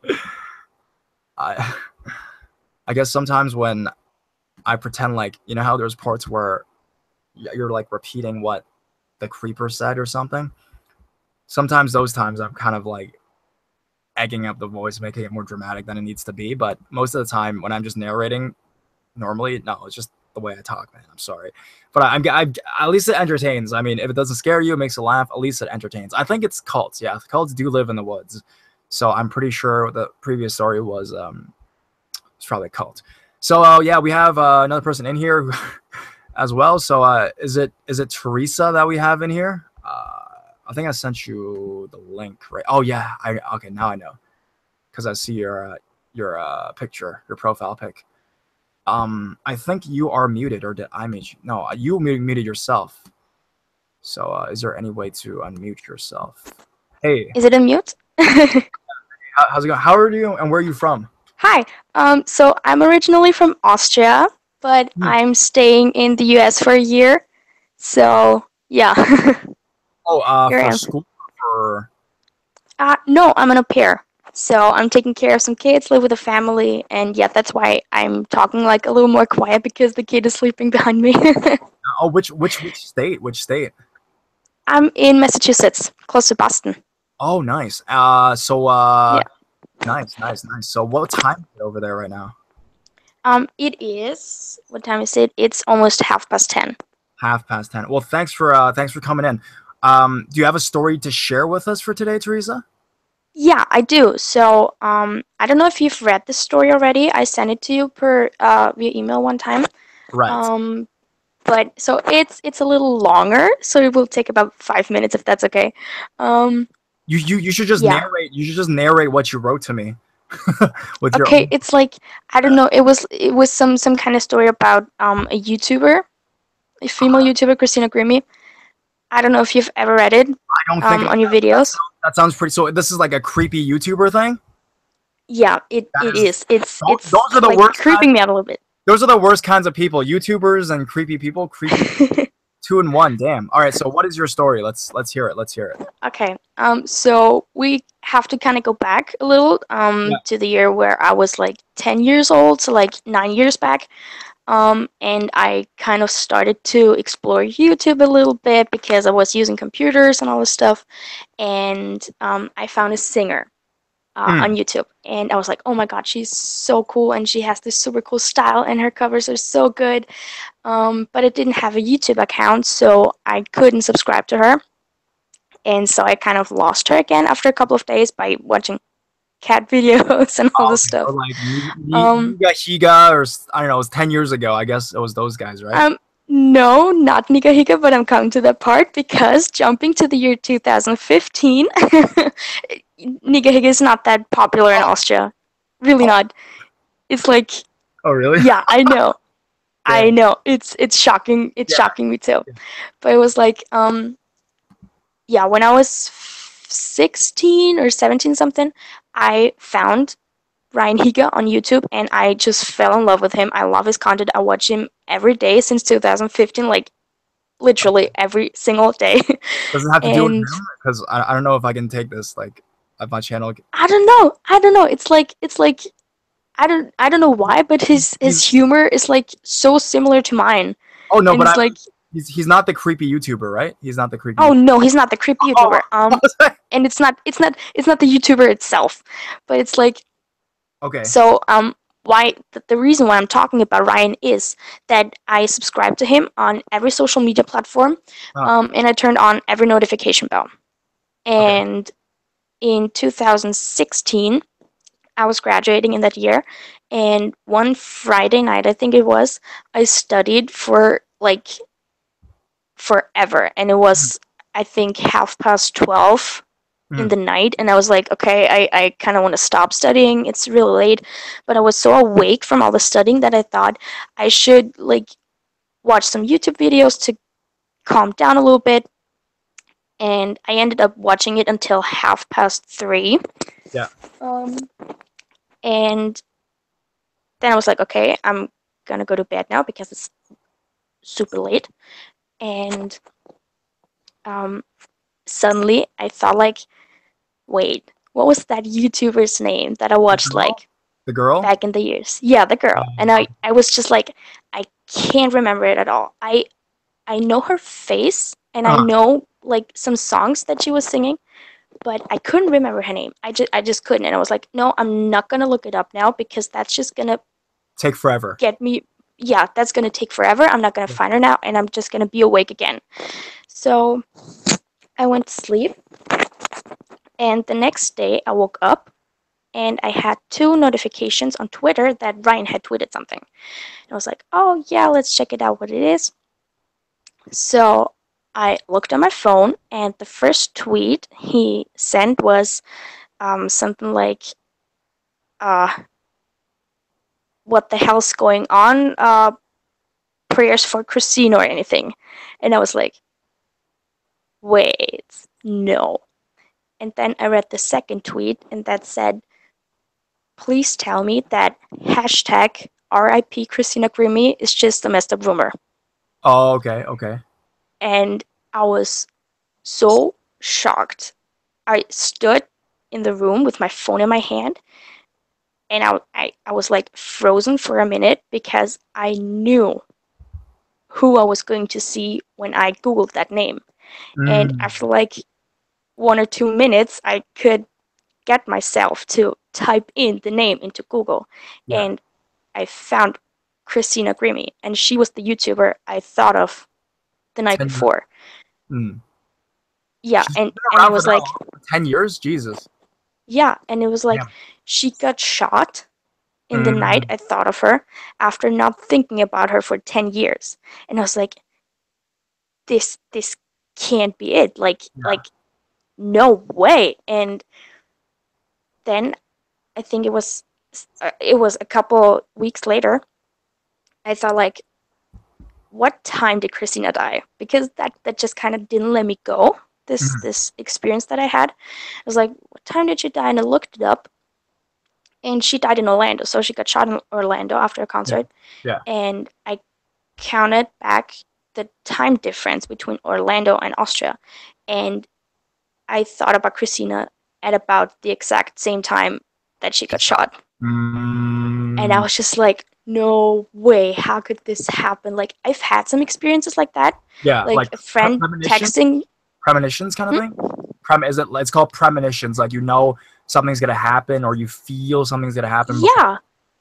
I guess sometimes when I pretend like, you know how there's parts where you're like repeating what the creeper said or something? Sometimes those times I'm kind of like egging up the voice, making it more dramatic than it needs to be. But most of the time when I'm just narrating normally, no, it's just the way I talk, man. I'm sorry. But I'm at least it entertains. I mean, if it doesn't scare you, it makes you laugh, at least it entertains. I think it's cults. Yeah, cults do live in the woods. So I'm pretty sure the previous story was it's probably a cult. So yeah, we have another person in here as well. So is it Teresa that we have in here? I think I sent you the link, right? Oh yeah, okay, now I know, because I see your picture, your profile pic. I think you are muted, or did I mute you? No, you muted yourself. So is there any way to unmute yourself? Hey. Is it a mute? How's it going? How are you, and where are you from? Hi. So I'm originally from Austria, but I'm staying in the US for a year. So yeah. Oh, for school or? No, I'm an au pair. So I'm taking care of some kids, live with a family, and yeah, that's why I'm talking like a little more quiet because the kid is sleeping behind me. Oh, which state? Which state? I'm in Massachusetts, close to Boston. Oh, nice. Yeah. Nice. So what time is it over there right now? It is. What time is it? It's almost 10:30. 10:30. Well, thanks for coming in. Do you have a story to share with us for today, Teresa? Yeah, I do. So, I don't know if you've read this story already. I sent it to you via email one time. Right. But so it's a little longer, so it will take about 5 minutes if that's okay. Um, You should just yeah. narrate. You should just narrate what you wrote to me with your Okay, own. it's like I don't know. It was some kind of story about a YouTuber, a female YouTuber, Christina Grimmie. I don't know if you've ever read it I don't think on your videos. that sounds pretty. So this is like a creepy YouTuber thing. Yeah, it That is. is. It's Those are the like worst creeping me out a little bit. Those are the worst kinds of people. YouTubers and creepy people. Creepy 2 in 1. Damn. All right. So what is your story? Let's hear it. Let's hear it. Okay. So we have to kind of go back a little Yeah. to the year where I was like 10 years old, so like 9 years back. And I kind of started to explore YouTube a little bit because I was using computers and all this stuff. And I found a singer on YouTube, and I was like, oh my god, she's so cool, and she has this super cool style, and her covers are so good. But I didn't have a YouTube account, so I couldn't subscribe to her. And so I kind of lost her again after a couple of days by watching cat videos and all Oh, this okay. stuff. Or like Um, Niga Higa, or I don't know. It was 10 years ago. I guess it was those guys, right? no, not Nika Hika, but I'm coming to that part because jumping to the year 2015, Nika Hika is not that popular in Austria. Really not. It's like, Oh, really? yeah, I know. I Damn. know. It's shocking. It's Yeah. shocking me too. But it was like, yeah, when I was 16 or 17 something, I found Ryan Higa on YouTube, and I just fell in love with him. I love his content. I watch him every day since 2015, like literally every single day. Does it have to do with And him? Because I don't know if I can take this like at my channel. I don't know. I don't know. It's like I don't know why, but his humor is like so similar to mine. Oh no, And but it's like, he's not the creepy YouTuber, right? He's not the creepy. oh no, he's not the creepy YouTuber. Oh, And it's not the YouTuber itself, but it's like, okay. so why the reason why I'm talking about Ryan is that I subscribe to him on every social media platform, and I turned on every notification bell. And in 2016, I was graduating in that year, and one Friday night, I think it was, I studied for like forever, and it was, I think, 12:30 in the night, and I was like, okay, I kind of want to stop studying. It's really late, but I was so awake from all the studying that I thought I should like watch some YouTube videos to calm down a little bit, and I ended up watching it until 3:30. Yeah. And then I was like, okay, I'm gonna go to bed now because it's super late. And suddenly I thought like, wait, what was that YouTuber's name that I watched like The girl? back in the years? Yeah, the girl. And I was just like, I can't remember it at all. I know her face, and I know like some songs that she was singing, but I couldn't remember her name. I just couldn't, and I was like, no, I'm not gonna look it up now because that's just gonna take forever. Get me, yeah, that's gonna take forever. I'm not gonna find her now, and I'm just gonna be awake again. So I went to sleep, and the next day I woke up, and I had 2 notifications on Twitter that Ryan had tweeted something. And I was like, oh yeah, let's check it out what it is. So I looked on my phone, and the first tweet he sent was something like, what the hell's going on? Prayers for Christine or anything. And I was like, wait, no. And then I read the second tweet, and that said, please tell me that hashtag RIP Christina Grimmie is just a messed up rumor. Oh, okay. And I was so shocked. I stood in the room with my phone in my hand, and I was like frozen for a minute because I knew who I was going to see when I Googled that name. And Mm. after like 1 or 2 minutes, I could get myself to type in the name into Google, Yeah. and I found Christina Grimmie, and she was the YouTuber I thought of the night 10 years. before. Mm. Yeah, She's and been it around for was that like, long? 10 years? Jesus. yeah, and it was like Damn. she got shot in the night Mm. I thought of her after not thinking about her for 10 years. And I was like, this can't be it. Yeah. No way. And then I think it was a couple weeks later. I thought like, what time did Christina die? Because that just kind of didn't let me go. Mm. This experience that I had. I was like, what time did she die? And I looked it up, and she died in Orlando. So she got shot in Orlando after a Yeah. concert. Yeah. And I counted back the time difference between Orlando and Austria, and I thought about Christina at about the exact same time that she got shot. And I Mm. was just like, no way, how could this happen? Like, I've had some experiences like that. Yeah. Like Like a friend premonition? texting. Premonitions kind of thing? It's called premonitions. Like, you know something's going to happen, or you feel something's going to happen before. Yeah.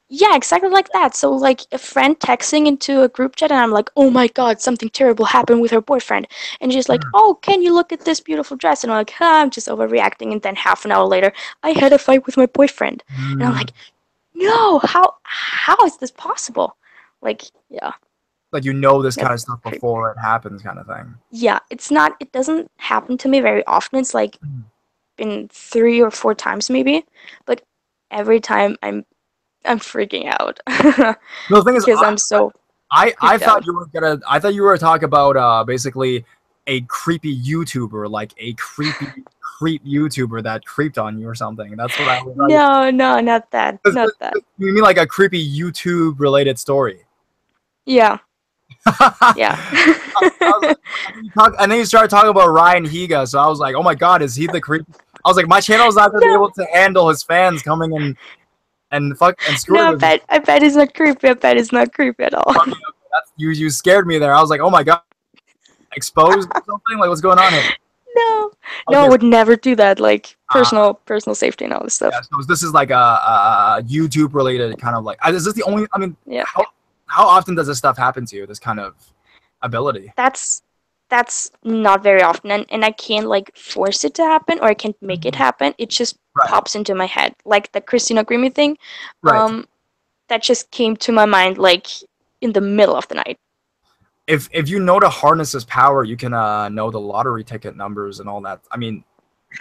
Yeah, exactly like that. So, like, a friend texting into a group chat, and I'm like, oh my god, something terrible happened with her boyfriend. And she's like, oh, can you look at this beautiful dress? And I'm like, I'm just overreacting. And then half an hour later, I had a fight with my boyfriend. And I'm Mm. like, no, how is this possible? Like, yeah, Like, you know this kind of that's stuff creepy. before it happens, kind of thing. Yeah, it doesn't happen to me very often. It's like Mm. been 3 or 4 times maybe, but every time I'm freaking out No, the thing is, because I'm so I creeped thought out. you were gonna. I thought you were talking about basically a creepy YouTuber, like a creep YouTuber that creeped on you or something. That's what I was. No, no, not that, not that. You mean like a creepy YouTube related story? Yeah, yeah. I was like, and then you started talking about Ryan Higa, so I was like, oh my god, is he the creep? I was like, my channel is not gonna be No, able to handle his fans coming and screwing no, with me. I bet it's not creepy. I bet it's not creepy at all. Okay, you scared me there. I was like, oh my god, exposed or something? Like, what's going on here? No, no, I Okay. would never do that. Like Uh, personal safety and all this yeah, stuff. so this is like a YouTube related kind of like. Is this the only? I mean, Yeah. how often does this stuff happen to you? This kind of ability. That's not very often, and I can't like force it to happen, or I can't make it happen. It just Right. pops into my head, like the Christina Grimmie thing. Right. That just came to my mind like in the middle of the night. If you know to harness this power, you can know the lottery ticket numbers and all that. I mean,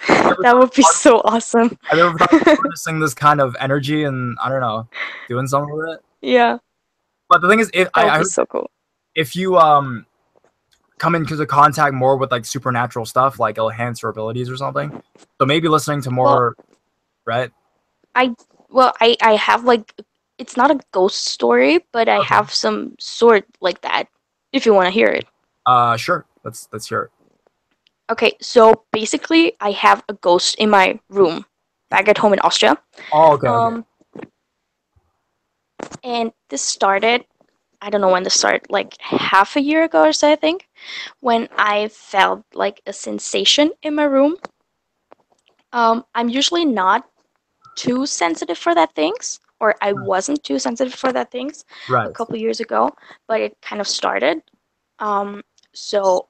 That would be so awesome. have you ever thought of harnessing this kind of energy and, I don't know, doing something with it? Yeah, But the thing is, if that would I be heard so cool. if you come into contact more with like supernatural stuff, like it'll enhance your abilities or something. So maybe listening to more, right? I have like, it's not a ghost story, but I Okay. have some sort like that. If you want to hear it. Sure. Let's hear it. Okay, so basically, I have a ghost in my room back at home in Austria. Oh, okay. And this started, I don't know when this started, like half a year ago or so, I think, when I felt like a sensation in my room. I'm usually not too sensitive for that things, or I wasn't too sensitive for that things a Right. couple years ago, but it kind of started. So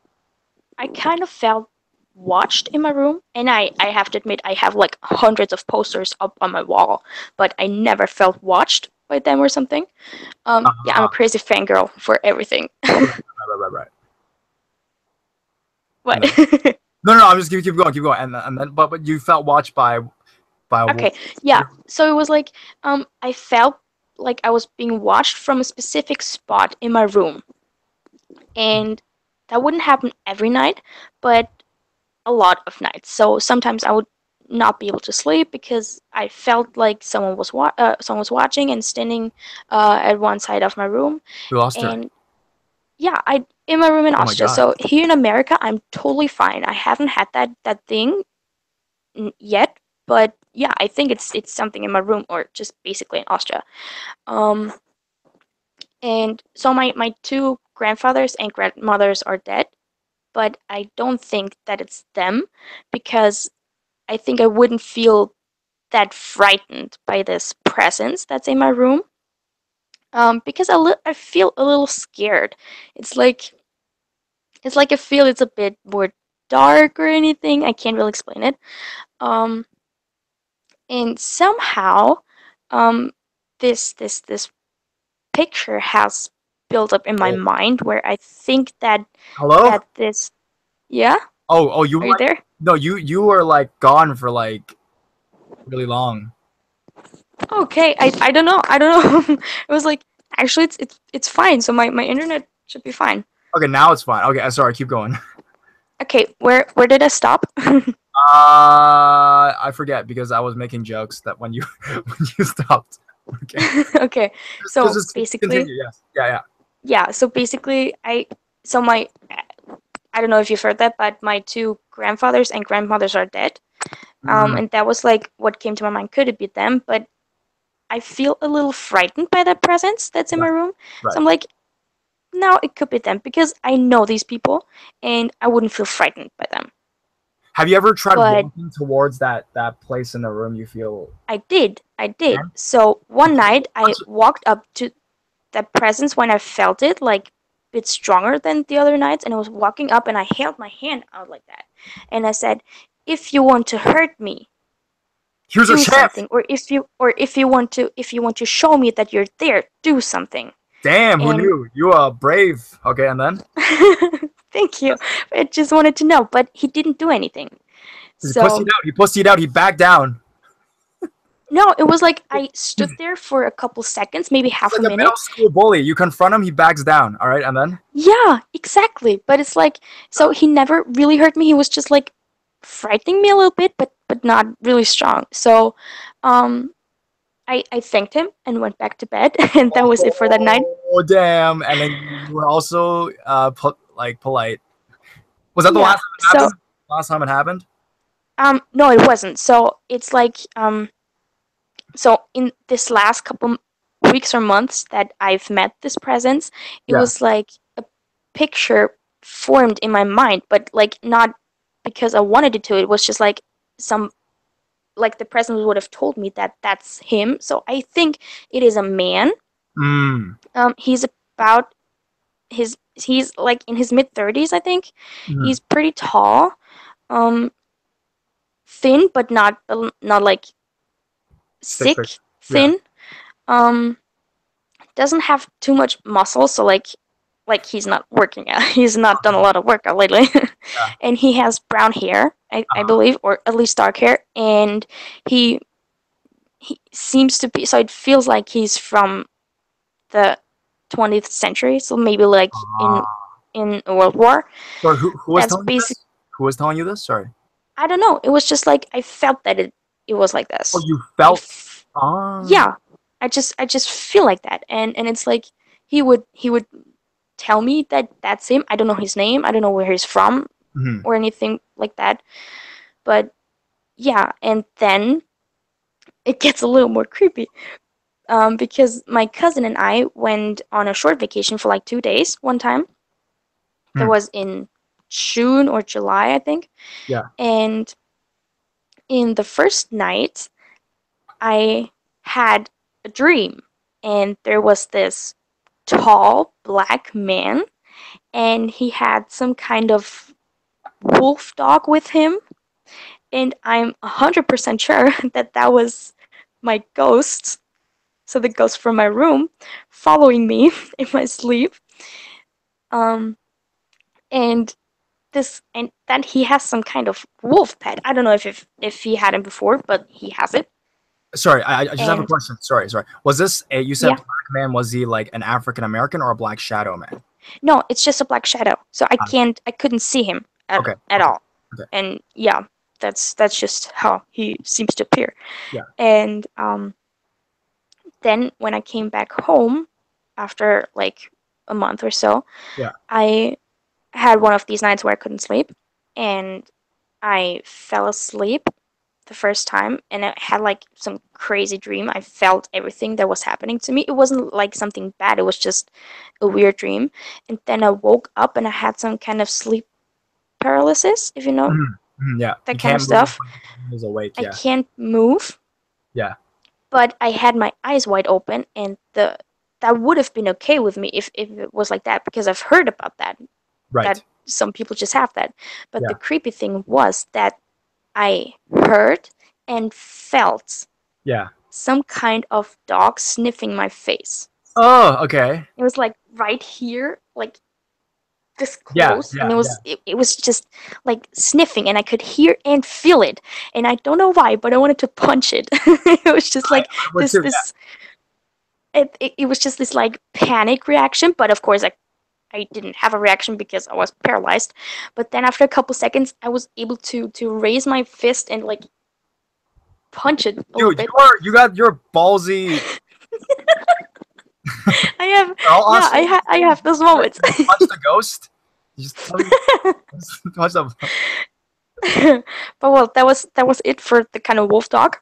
I kind of felt watched in my room, and I have to admit I have like hundreds of posters up on my wall, but I never felt watched by them or something. Yeah, I'm a crazy fangirl for everything. Right. What? No. I'm just keep going, and then but you felt watched by Okay, yeah. So it was like I felt like I was being watched from a specific spot in my room, and that wouldn't happen every night, but a lot of nights. So sometimes I would not be able to sleep because I felt like someone was watching and standing at one side of my room. You lost her. And yeah, I in my room in Oh my Austria. God. So here in America, I'm totally fine. I haven't had that thing yet, but yeah, I think it's something in my room, or just basically in Austria. And so my two grandfathers and grandmothers are dead, but I don't think that it's them because I think I wouldn't feel that frightened by this presence that's in my room. Because I feel a little scared. It's like I feel it's a bit more dark or anything. I can't really explain it. Um, and somehow, um, this picture has built up in my Oh, mind where I think that hello? this, yeah, Oh, you are you like there? no, you were like gone for like really long. Okay, I don't know. I don't know. It was like actually it's fine. So my internet should be fine. Okay, now it's fine. Okay, sorry, keep going. Okay, where did I stop? I forget because I was making jokes that when you when you stopped. Okay. Okay, so Just basically, continue. Yes. Yeah. yeah. So basically, I don't know if you've heard that, but my two grandfathers and grandmothers are dead. Mm, And that was like what came to my mind. Could it be them? But I feel a little frightened by that presence that's in my right. room. So Right. I'm like, no, it could be them because I know these people and I wouldn't feel frightened by them. Have you ever tried But walking towards that place in the room you feel? I did. And So one night I touch- walked up to that presence when I felt it like a bit stronger than the other nights, and I was walking up and I held my hand out like that, and I said, "If you want to hurt me, here's a do chef. something, or if you want to show me that you're there, do something." Damn, who And knew? You are brave. Okay, and then thank you. I just wanted to know, but he didn't do anything. he pussied So out. He pussied out. He backed down. no, it was like I stood there for a couple seconds, maybe He's half a like a middle minute. school bully. You confront him, he backs down. All right, and then Yeah, exactly. But it's like, so he never really hurt me. He was just like frightening me a little bit, but not really strong. So, um, I thanked him and went back to bed, and that was it for that night. oh damn, and then you were also like polite. Was that the Yeah. last time it So, happened? Last time it happened? no, it wasn't. So it's like, so in this last couple weeks or months that I've met this presence, it Yeah. was like a picture formed in my mind, but like not because I wanted it to. It was just like some like the presence would have told me that that's him. So I think it is a man. Mm. He's about he's like in his mid 30s, I think. Mm. He's pretty tall, um, thin, but not like Stick figure. sick Yeah. thin. Um, doesn't have too much muscle, so like he's not working out. He's not done a lot of workout lately. Yeah. And he has brown hair, I Uh-huh. believe, or at least dark hair, and he he seems to be so it feels like he's from the 20th century, so maybe like Ah. in a world war. Sorry, who was That's telling you basic. this? Who was telling you this? Sorry. I don't know. It was just like I felt that it was like Oh, this. you I felt. f- Ah. yeah, I just feel like that, and it's like he would tell me that that's him. I don't know his name. I don't know where he's from Mhm. or anything like that. But yeah, and then it gets a little more creepy. Because my cousin and I went on a short vacation for like 2 days one time. That Mm. was in June or July, I think. Yeah. And in the first night, I had a dream, and there was this tall black man, and he had some kind of wolf dog with him. And I'm 100% sure that that was my ghost, so the ghost from my room, following me in my sleep. Um, and and that he has some kind of wolf pet. I don't know if he had him before, but he has it. Sorry, I just have a And question. Sorry. Was this a, you said yeah, black man? Was he like an African American or a black shadow man? no, it's just a black shadow, so Ah, I couldn't see him okay. at Okay. all. Okay. And yeah, that's just how he seems to appear. Yeah. And then when I came back home after like a month or so, Yeah. I had one of these nights where I couldn't sleep, and I fell asleep the first time, and I had like some crazy dream. I felt everything that was happening to me. It wasn't like something bad, it was just a weird dream. And then I woke up and I had some kind of sleep paralysis, if you know Yeah, that you kind of can't move stuff. when he's awake. I Yeah, can't move, yeah, but I had my eyes wide open, and that would have been okay with me if it was like that, because I've heard about that right. some people just have that. But the Yeah, creepy thing was that I heard and felt yeah. some kind of dog sniffing my face. Oh, okay. It was like right here, like this Yeah, close, and yeah, yeah. it was just like sniffing, and I could hear and feel it, and I don't know why, but I wanted to punch it. It was just like I would this too. Yeah. this it was just this like panic reaction, but of course I didn't have a reaction because I was paralyzed. But then after a couple seconds, I was able to raise my fist and like punch it a little Dude, bit. you got your ballsy. I have All yeah, I have those moments. punch the ghost. You just tell me, punch the. But well, that was it for the kind of wolf dog.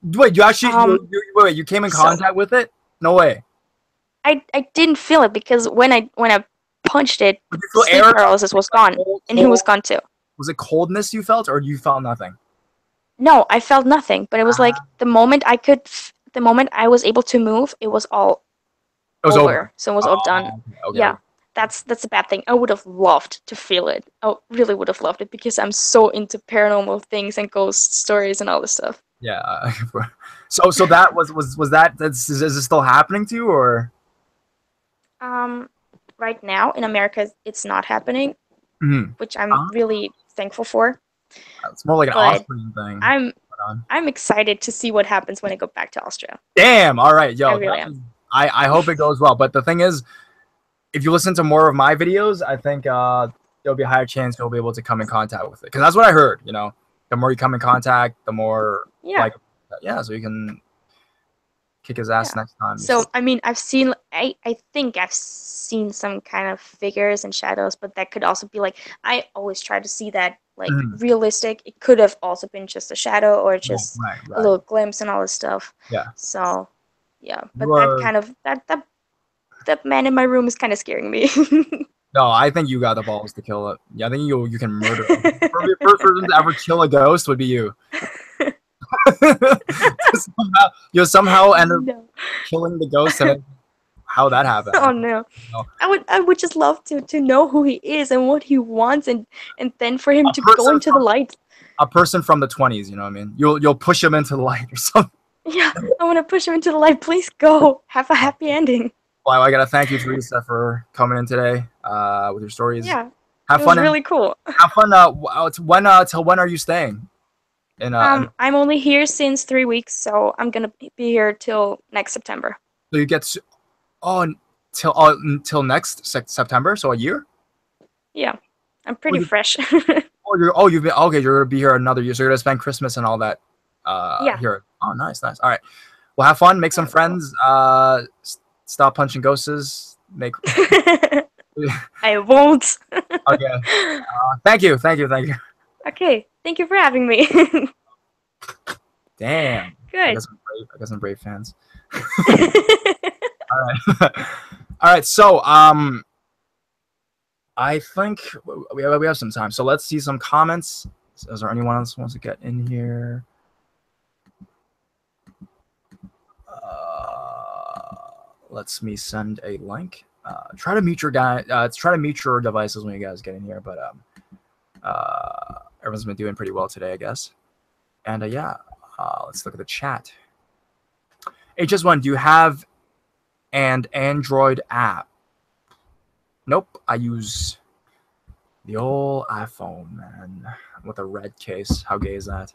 Wait, you actually wait, you came in so- contact with it? No way. I didn't feel it because when I punched it, Did you feel sleep air? paralysis was gone, and he was gone too. Was it coldness you felt, or you felt nothing? No, I felt nothing, but it was like the moment the moment I was able to move, it was all It was over. So it was all done. Okay. Yeah, that's a bad thing. I would have loved to feel it. I really would have loved it because I'm so into paranormal things and ghost stories and all this stuff. Yeah. So that was that. Is it still happening to you, or? Right now in America, it's not happening, which I'm really thankful for. It's more like an But Austrian thing. I'm excited to see what happens when I go back to Austria. Damn. All right, yo. I really am. I hope it goes well. But the thing is, if you listen to more of my videos, I think there'll be a higher chance you'll be able to come in contact with it. Because that's what I heard. You know, the more you come in contact, the more so you can kick his ass next time. So I mean, I think I've seen some kind of figures and shadows, but that could also be like, I always try to see that like realistic. It could have also been just a shadow or just a little glimpse and all this stuff. Yeah. So yeah, but that kind of that man in my room is kind of scaring me. No, I think you got the balls to kill it. Yeah, I think you can murder it. The first person to ever kill a ghost would be you. You'll somehow end up killing the ghost, and how that happened. Oh no. I would just love to know who he is and what he wants, and then for him to go into the light. A person from the 20s, you know what I mean? You'll push him into the light or something. Yeah, I want to push him into the light. Please go. Have a happy ending. Well, I gotta thank you, Teresa, for coming in today with your stories. Yeah, have it fun. Was really cool. Have fun. Till when are you staying? I'm only here since 3 weeks, so I'm gonna be here till next September. So you get until next September, so a year. Yeah, I'm pretty fresh. You're gonna be here another year, so you're gonna spend Christmas and all that. Here. Oh, nice. All right. Well, have fun. Make some friends. Stop punching ghosts. I won't. Okay. Thank you. Okay. Thank you for having me. Damn. Good. I got some brave fans. All right. All right. So, I think we have some time. So let's see some comments. Is there anyone else who wants to get in here? Let's me send a link. Try to mute your try to mute your devices when you guys get in here. But everyone's been doing pretty well today, I guess. And let's look at the chat. HS1, do you have an Android app? Nope, I use the old iPhone, man, with a red case. How gay is that?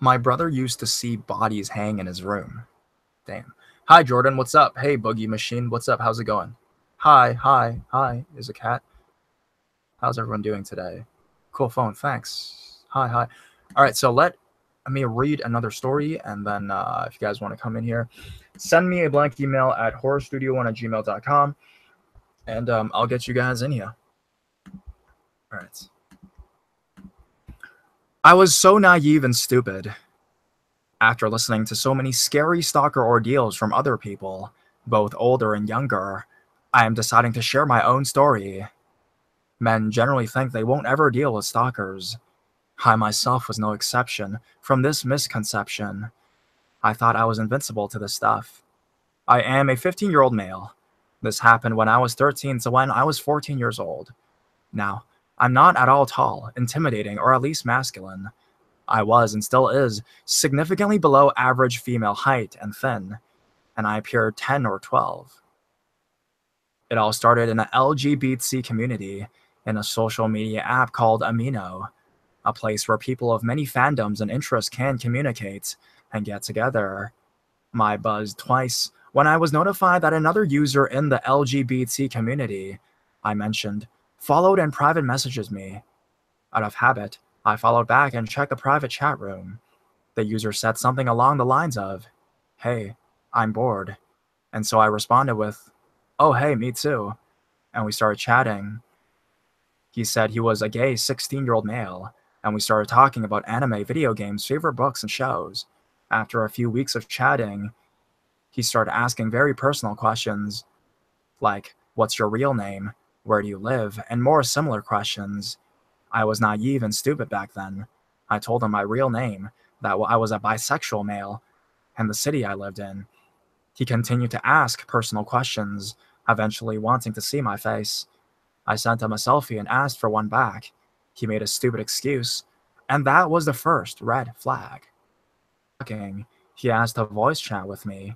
My brother used to see bodies hang in his room. Damn. Hi, Jordan. What's up? Hey, Boogie Machine. What's up? How's it going? Hi. There's a cat. How's everyone doing today? Cool phone. Thanks. Hi. All right, so let me read another story, and then if you guys want to come in here, send me a blank email at horrorstudio1@gmail.com, and I'll get you guys in here. All right. I was so naive and stupid. After listening to so many scary stalker ordeals from other people, both older and younger, I am deciding to share my own story. Men generally think they won't ever deal with stalkers. I myself was no exception from this misconception. I thought I was invincible to this stuff. I am a 15-year-old male. This happened when I was 13 to when I was 14 years old. Now, I'm not at all tall, intimidating, or at least masculine. I was, and still is, significantly below average female height and thin, and I appeared 10 or 12. It all started in an LGBT community in a social media app called Amino, a place where people of many fandoms and interests can communicate and get together. My buzzed twice when I was notified that another user in the LGBT community I mentioned followed and private messages me. Out of habit, I followed back and checked the private chat room. The user said something along the lines of, "Hey, I'm bored." And so I responded with, "Oh, hey, me too." And we started chatting. He said he was a gay 16-year-old male, and we started talking about anime, video games, favorite books, and shows. After a few weeks of chatting, he started asking very personal questions, like, "What's your real name? Where do you live?" and more similar questions. I was naive and stupid back then. I told him my real name, that I was a bisexual male, and the city I lived in. He continued to ask personal questions, eventually wanting to see my face. I sent him a selfie and asked for one back. He made a stupid excuse, and that was the first red flag. He asked to voice chat with me.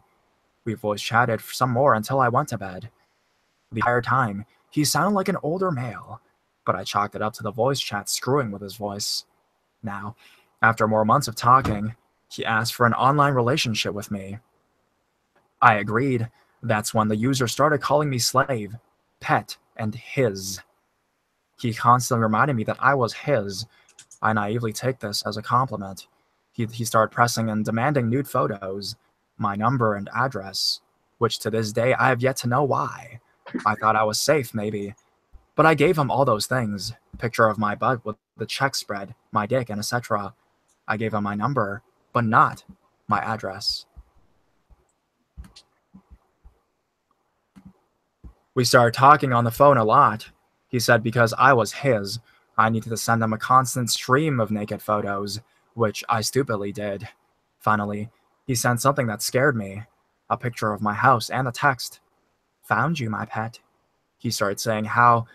We voice chatted some more until I went to bed. The entire time, he sounded like an older male, but I chalked it up to the voice chat screwing with his voice. Now, after more months of talking, he asked for an online relationship with me. I agreed. That's when the user started calling me slave, pet, and his. He constantly reminded me that I was his. I naively take this as a compliment. He started pressing and demanding nude photos, my number and address, which to this day I have yet to know why. I thought I was safe, maybe. But I gave him all those things. Picture of my butt with the check spread, my dick, and etc. I gave him my number, but not my address. We started talking on the phone a lot. He said because I was his, I needed to send him a constant stream of naked photos, which I stupidly did. Finally, he sent something that scared me, a picture of my house and a text. "Found you, my pet." He started saying how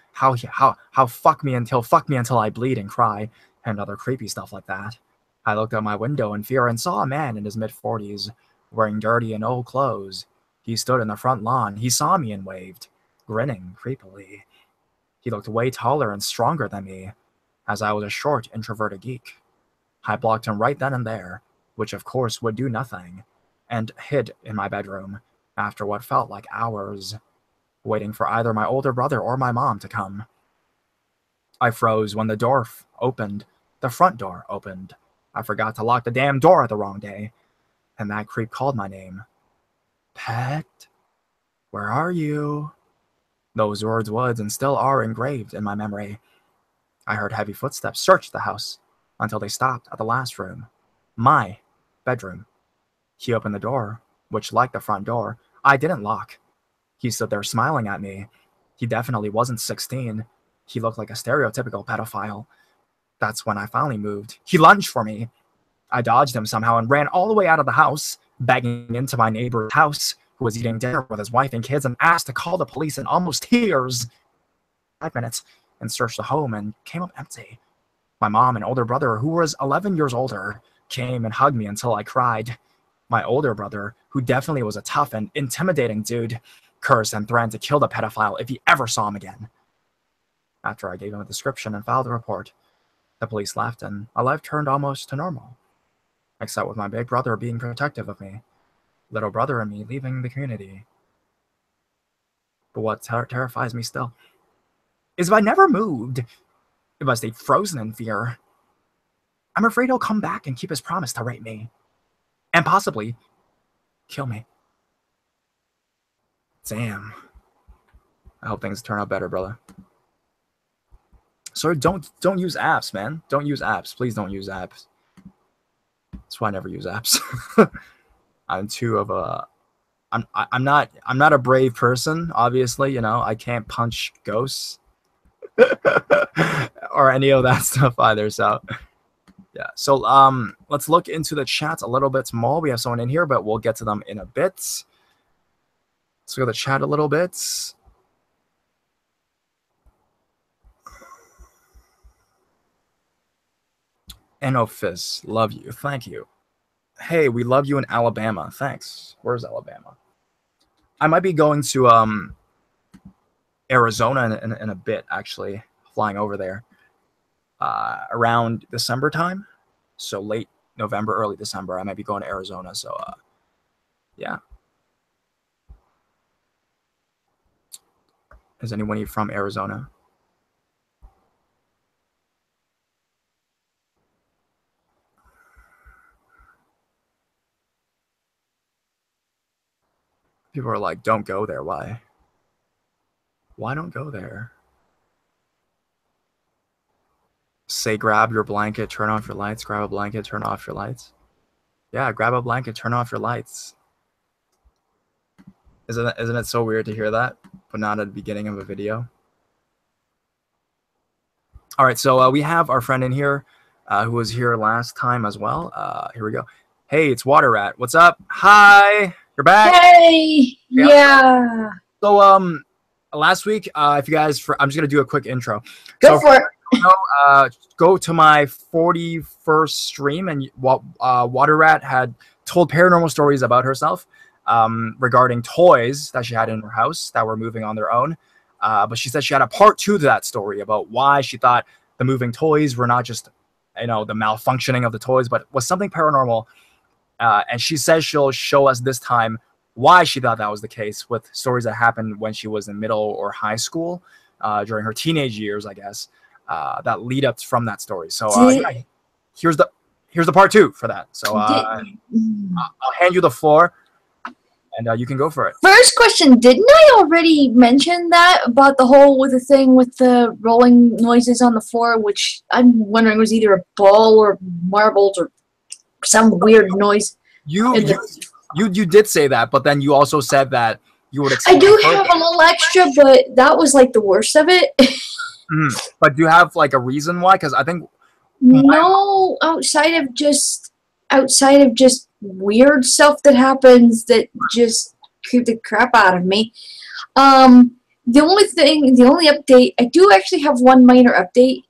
fuck me until I bleed and cry, and other creepy stuff like that. I looked out my window in fear and saw a man in his mid-40s, wearing dirty and old clothes. He stood in the front lawn. He saw me and waved, grinning creepily. He looked way taller and stronger than me, as I was a short, introverted geek. I blocked him right then and there, which of course would do nothing, and hid in my bedroom after what felt like hours, waiting for either my older brother or my mom to come. I froze when the door opened. The front door opened. I forgot to lock the damn door the wrong day, and that creep called my name. "Pet, where are you?" Those words was and still are engraved in my memory. I heard heavy footsteps search the house until they stopped at the last room, my bedroom. He opened the door, which, like the front door, I didn't lock. He stood there smiling at me. He definitely wasn't 16. He looked like a stereotypical pedophile. That's when I finally moved. He lunged for me. I dodged him somehow and ran all the way out of the house, banging into my neighbor's house, who was eating dinner with his wife and kids, and asked to call the police in almost tears. 5 minutes and searched the home and came up empty. My mom and older brother, who was 11 years older, came and hugged me until I cried. My older brother, who definitely was a tough and intimidating dude, cursed and threatened to kill the pedophile if he ever saw him again. After I gave him a description and filed a report, the police left and our life turned almost to normal, except with my big brother being protective of me, little brother and me leaving the community. But what terrifies me still is if I never moved, if I stayed frozen in fear, I'm afraid he'll come back and keep his promise to rape me, and possibly kill me. Damn. I hope things turn out better, brother. So don't use apps, man. Don't use apps. Please don't use apps. That's why I never use apps. I'm too of a I'm not a brave person, obviously. You know, I can't punch ghosts or any of that stuff either. So yeah. So let's look into the chat a little bit more. We have someone in here, but we'll get to them in a bit. Let's go to the chat a little bit. Enophis, love you. Thank you. Hey, we love you in Alabama. Thanks. Where's Alabama? I might be going to Arizona in a bit, actually, flying over there around December time. So late November, early December, I might be going to Arizona. So yeah. Is anyone from Arizona? People are like, don't go there. Why? Why don't go there? Say, grab your blanket, turn off your lights. Grab a blanket, turn off your lights. Yeah, grab a blanket, turn off your lights. Isn't it so weird to hear that, but not at the beginning of a video? All right, so we have our friend in here who was here last time as well. Here we go. Hey, it's Water Rat. What's up? Hi, you're back. Hey, yeah. So last week, if you guys, I'm just gonna do a quick intro. Go for it. Go to my 41st stream, and Water Rat had told paranormal stories about herself regarding toys that she had in her house that were moving on their own. But she said she had a part 2 to that story about why she thought the moving toys were not just, you know, the malfunctioning of the toys, but was something paranormal. And she says she'll show us this time why she thought that was the case, with stories that happened when she was in middle or high school, during her teenage years, I guess, that lead up from that story. So yeah, here's the part 2 for that. So I'll hand you the floor, and you can go for it. First question, didn't I already mention that about the whole with the thing with the rolling noises on the floor, which I'm wondering was either a ball or marbles or some weird noise? You did say that, but then you also said that you would I do have a little extra, but that was like the worst of it. But do you have like a reason why? Because I think no, outside of just weird stuff that happens that just creep the crap out of me. The only update, I do actually have one minor update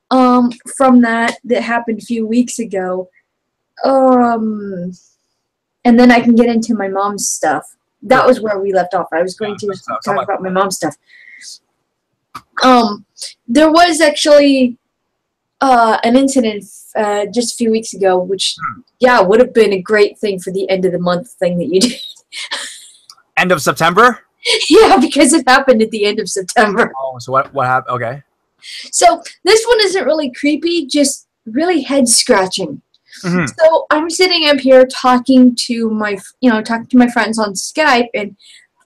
from that happened a few weeks ago. And then I can get into my mom's stuff. That was where we left off. I was going to talk about my mom's stuff. There was actually an incident just a few weeks ago, which, yeah, would have been a great thing for the end of the month thing that you did. End of September? Yeah, because it happened at the end of September. Oh, so what happened? Okay. So this one isn't really creepy, just really head scratching. So I'm sitting up here talking to my friends on Skype, and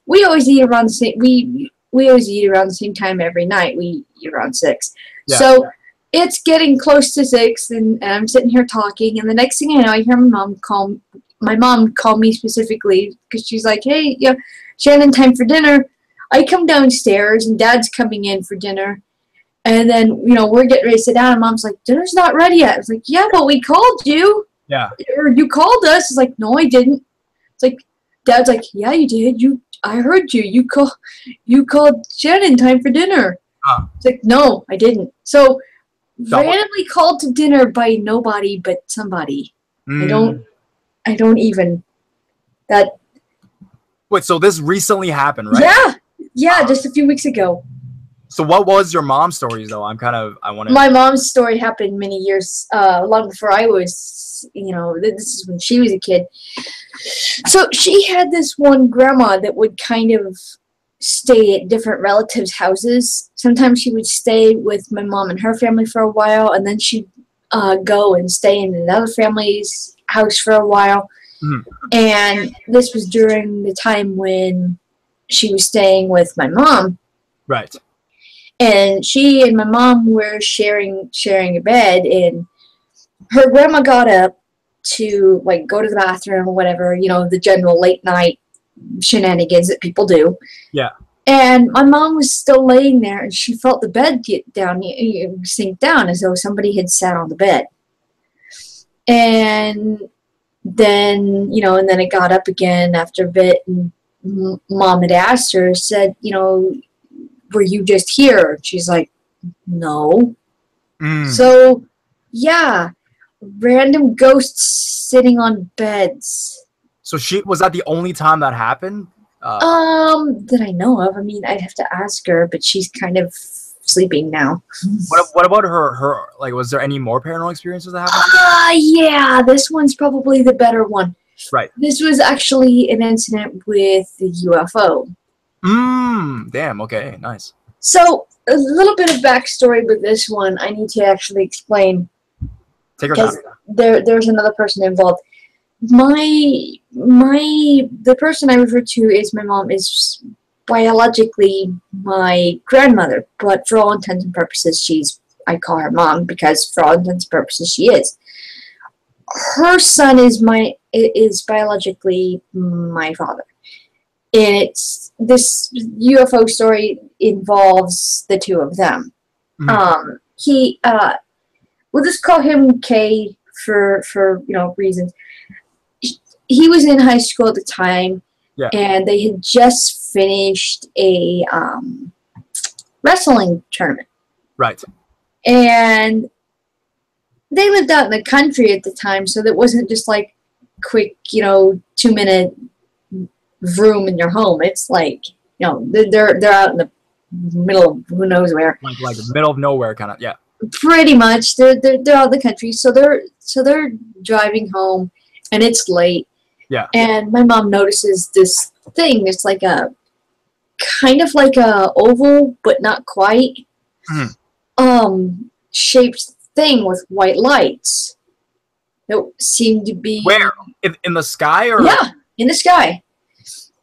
we always eat around the same. We always eat around the same time every night. We eat around 6. Yeah. So it's getting close to 6, and I'm sitting here talking, and the next thing I know, I hear my mom call me specifically because she's like, "Hey, yeah, Shannon, time for dinner." I come downstairs, and Dad's coming in for dinner. And then, we're getting ready to sit down, and Mom's like, "Dinner's not ready yet." I was like, "Yeah, but we called you." Yeah. Or you called us. It's like, "No, I didn't." It's like, Dad's like, "Yeah, you did. I heard you. You called Shannon, time for dinner." It's like, "No, I didn't." So, randomly called to dinner by nobody but somebody. I don't even. Wait, so this recently happened, right? Yeah, just a few weeks ago. So what was your mom's stories, though? I want to... My mom's story happened many years, long before I was, this is when she was a kid. So she had this one grandma that would kind of stay at different relatives' houses. Sometimes she would stay with my mom and her family for a while, and then she'd go and stay in another family's house for a while. And this was during the time when she was staying with my mom. Right. And she and my mom were sharing a bed, and her grandma got up to, like, go to the bathroom or whatever, the general late night shenanigans that people do. Yeah. And my mom was still laying there, and she felt the bed get down, sink down, as though somebody had sat on the bed. And then, and then it got up again after a bit, and Mom had asked her, said, were you just here? And she's like, no. So, yeah, random ghosts sitting on beds. So was that the only time that happened? That I know of. I mean, I'd have to ask her, but she's kind of sleeping now. What about her? Like, was there any more paranormal experiences that happened? Yeah, this one's probably the better one. Right. This was actually an incident with the UFO. Damn. Okay. Nice. So a little bit of backstory with this one. I need to actually explain. Take your time. There's another person involved. The person I refer to is my mom is biologically my grandmother, but for all intents and purposes, I call her mom because for all intents and purposes she is. Her son is biologically my father. And this UFO story involves the two of them. We'll just call him K for reasons. He was in high school at the time, and they had just finished a wrestling tournament. Right. And they lived out in the country at the time, so that wasn't just like quick, 2-minute room in your home. It's like, they're out in the middle of who knows where. Like middle of nowhere kind of, yeah. Pretty much. They're out in the country, so they're driving home, and it's late. Yeah. And my mom notices this thing. It's like kind of like a oval, but not quite. Shaped thing with white lights. That seemed to be where in the sky or yeah, in the sky.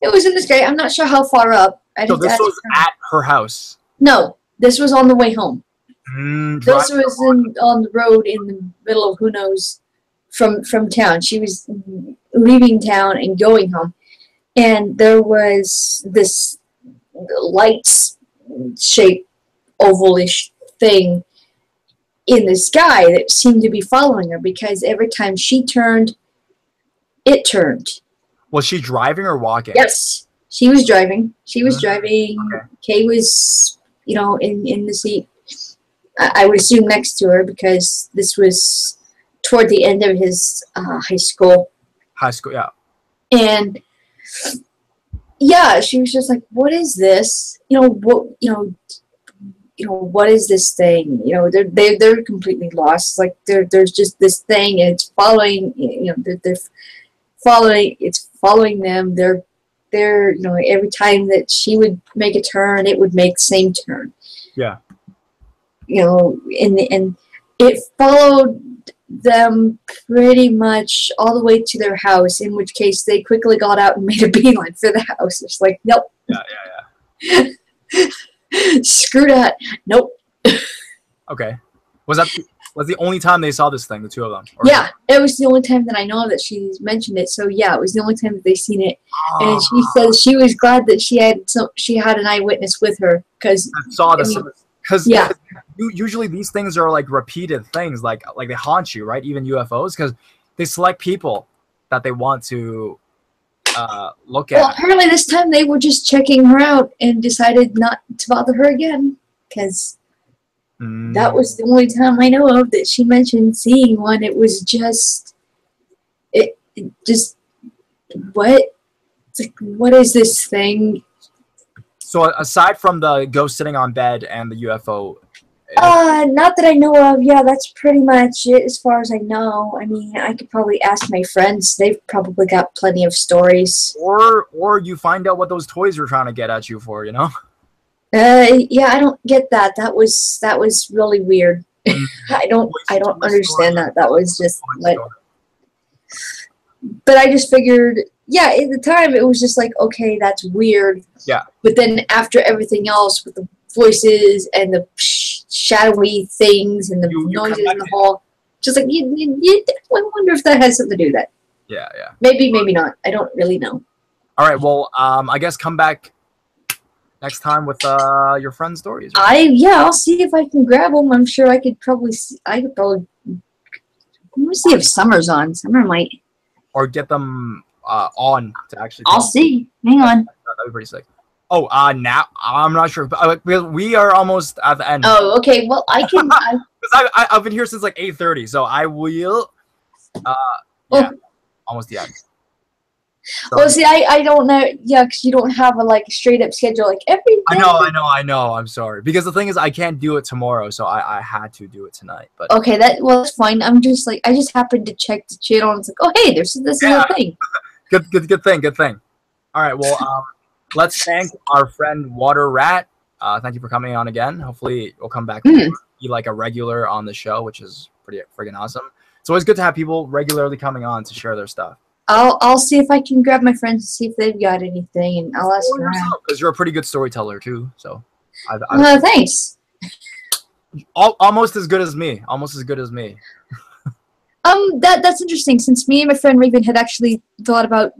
It was in the sky. I'm not sure how far up. So this was at her house. No, this was on the way home. This was on the road in the middle of who knows from town. She was leaving town and going home, and there was this light-shaped ovalish thing in the sky that seemed to be following her because every time she turned, it turned. Was she driving or walking? Yes, she was driving. She was driving. Okay. Kay was, in the seat. I would assume next to her because this was toward the end of his high school. High school, yeah. And yeah, she was just like, "What is this? What is this thing? They're completely lost. Like there's just this thing, and it's following. They're following. It's following them. They're every time that she would make a turn, it would make the same turn. Yeah. And it followed them pretty much all the way to their house, in which case they quickly got out and made a beeline for the house. It's like, nope. Yeah. Screw that. Nope. Okay. Was the only time they saw this thing, the two of them? Yeah, it was the only time that I know of that she's mentioned it. So yeah, it was the only time that they seen it. And she said she was glad that she had an eyewitness with her because saw this. Because usually these things are like repeated things, like they haunt you, right? Even UFOs, because they select people that they want to look at. Well, apparently this time they were just checking her out and decided not to bother her again, because that was the only time I know of that she mentioned seeing one. It was just, what? It's like, what is this thing? So aside from the ghost sitting on bed and the UFO, not that I know of. Yeah, that's pretty much it as far as I know. I mean, I could probably ask my friends. They've probably got plenty of stories. Or you find out what those toys are trying to get at you for, Yeah, I don't get that. That was really weird. I don't understand that. That was just like. But I just figured, yeah, at the time it was just like, okay, that's weird. Yeah. But then after everything else with the voices and the shadowy things and the noises in the hall, just like, I wonder if that has something to do with that. Yeah. Maybe not. I don't really know. All right. Well, I guess come back next time with your friend's stories. Yeah, I'll see if I can grab them. I'm sure I could probably. Let me see if Summer's on. Summer might. Or get them on to actually. I'll see. Hang on. That'd be pretty sick. Oh, now I'm not sure. We are almost at the end. Oh, okay. Well, I can. Because I've been here since like 8:30, so I will. Yeah, almost the end. So, well, see, I don't know. Yeah, because you don't have a straight up schedule like every day. I know. I'm sorry because the thing is I can't do it tomorrow, so I had to do it tonight. But okay, that's fine. I'm just I just happened to check the channel and it's like, oh hey, this is a thing. Good thing. All right, well, let's thank our friend Water Rat. Thank you for coming on again. Hopefully, you'll come back and be like a regular on the show, which is pretty friggin' awesome. It's always good to have people regularly coming on to share their stuff. I'll see if I can grab my friends and see if they've got anything, and I'll ask around. Because you're a pretty good storyteller too, so. Thanks. Almost as good as me. That's interesting. Since me and my friend Raven had actually thought about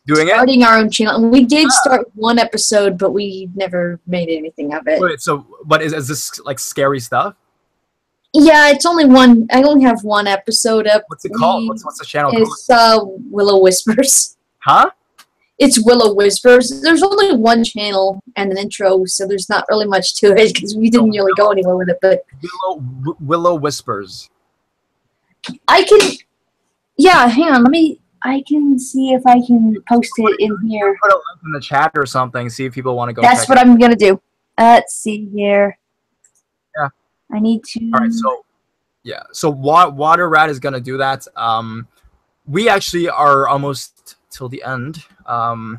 starting our own channel, and we did start one episode, but we never made anything of it. Wait, so but is this like scary stuff? Yeah, it's only one. I only have one episode up. What's it called? What's the channel called? It's Willow Whispers. Huh? It's Willow Whispers. There's only one channel and an intro, so there's not really much to it because we didn't really go anywhere with it. But Willow Whispers. I can. Yeah, hang on. I can see if I can post it in here. Put a link in the chat or something. See if people want to go. That's what I'm gonna do. Let's see here. Yeah. I need to. All right. So, yeah. So Water Rat is gonna do that. We actually are almost till the end. I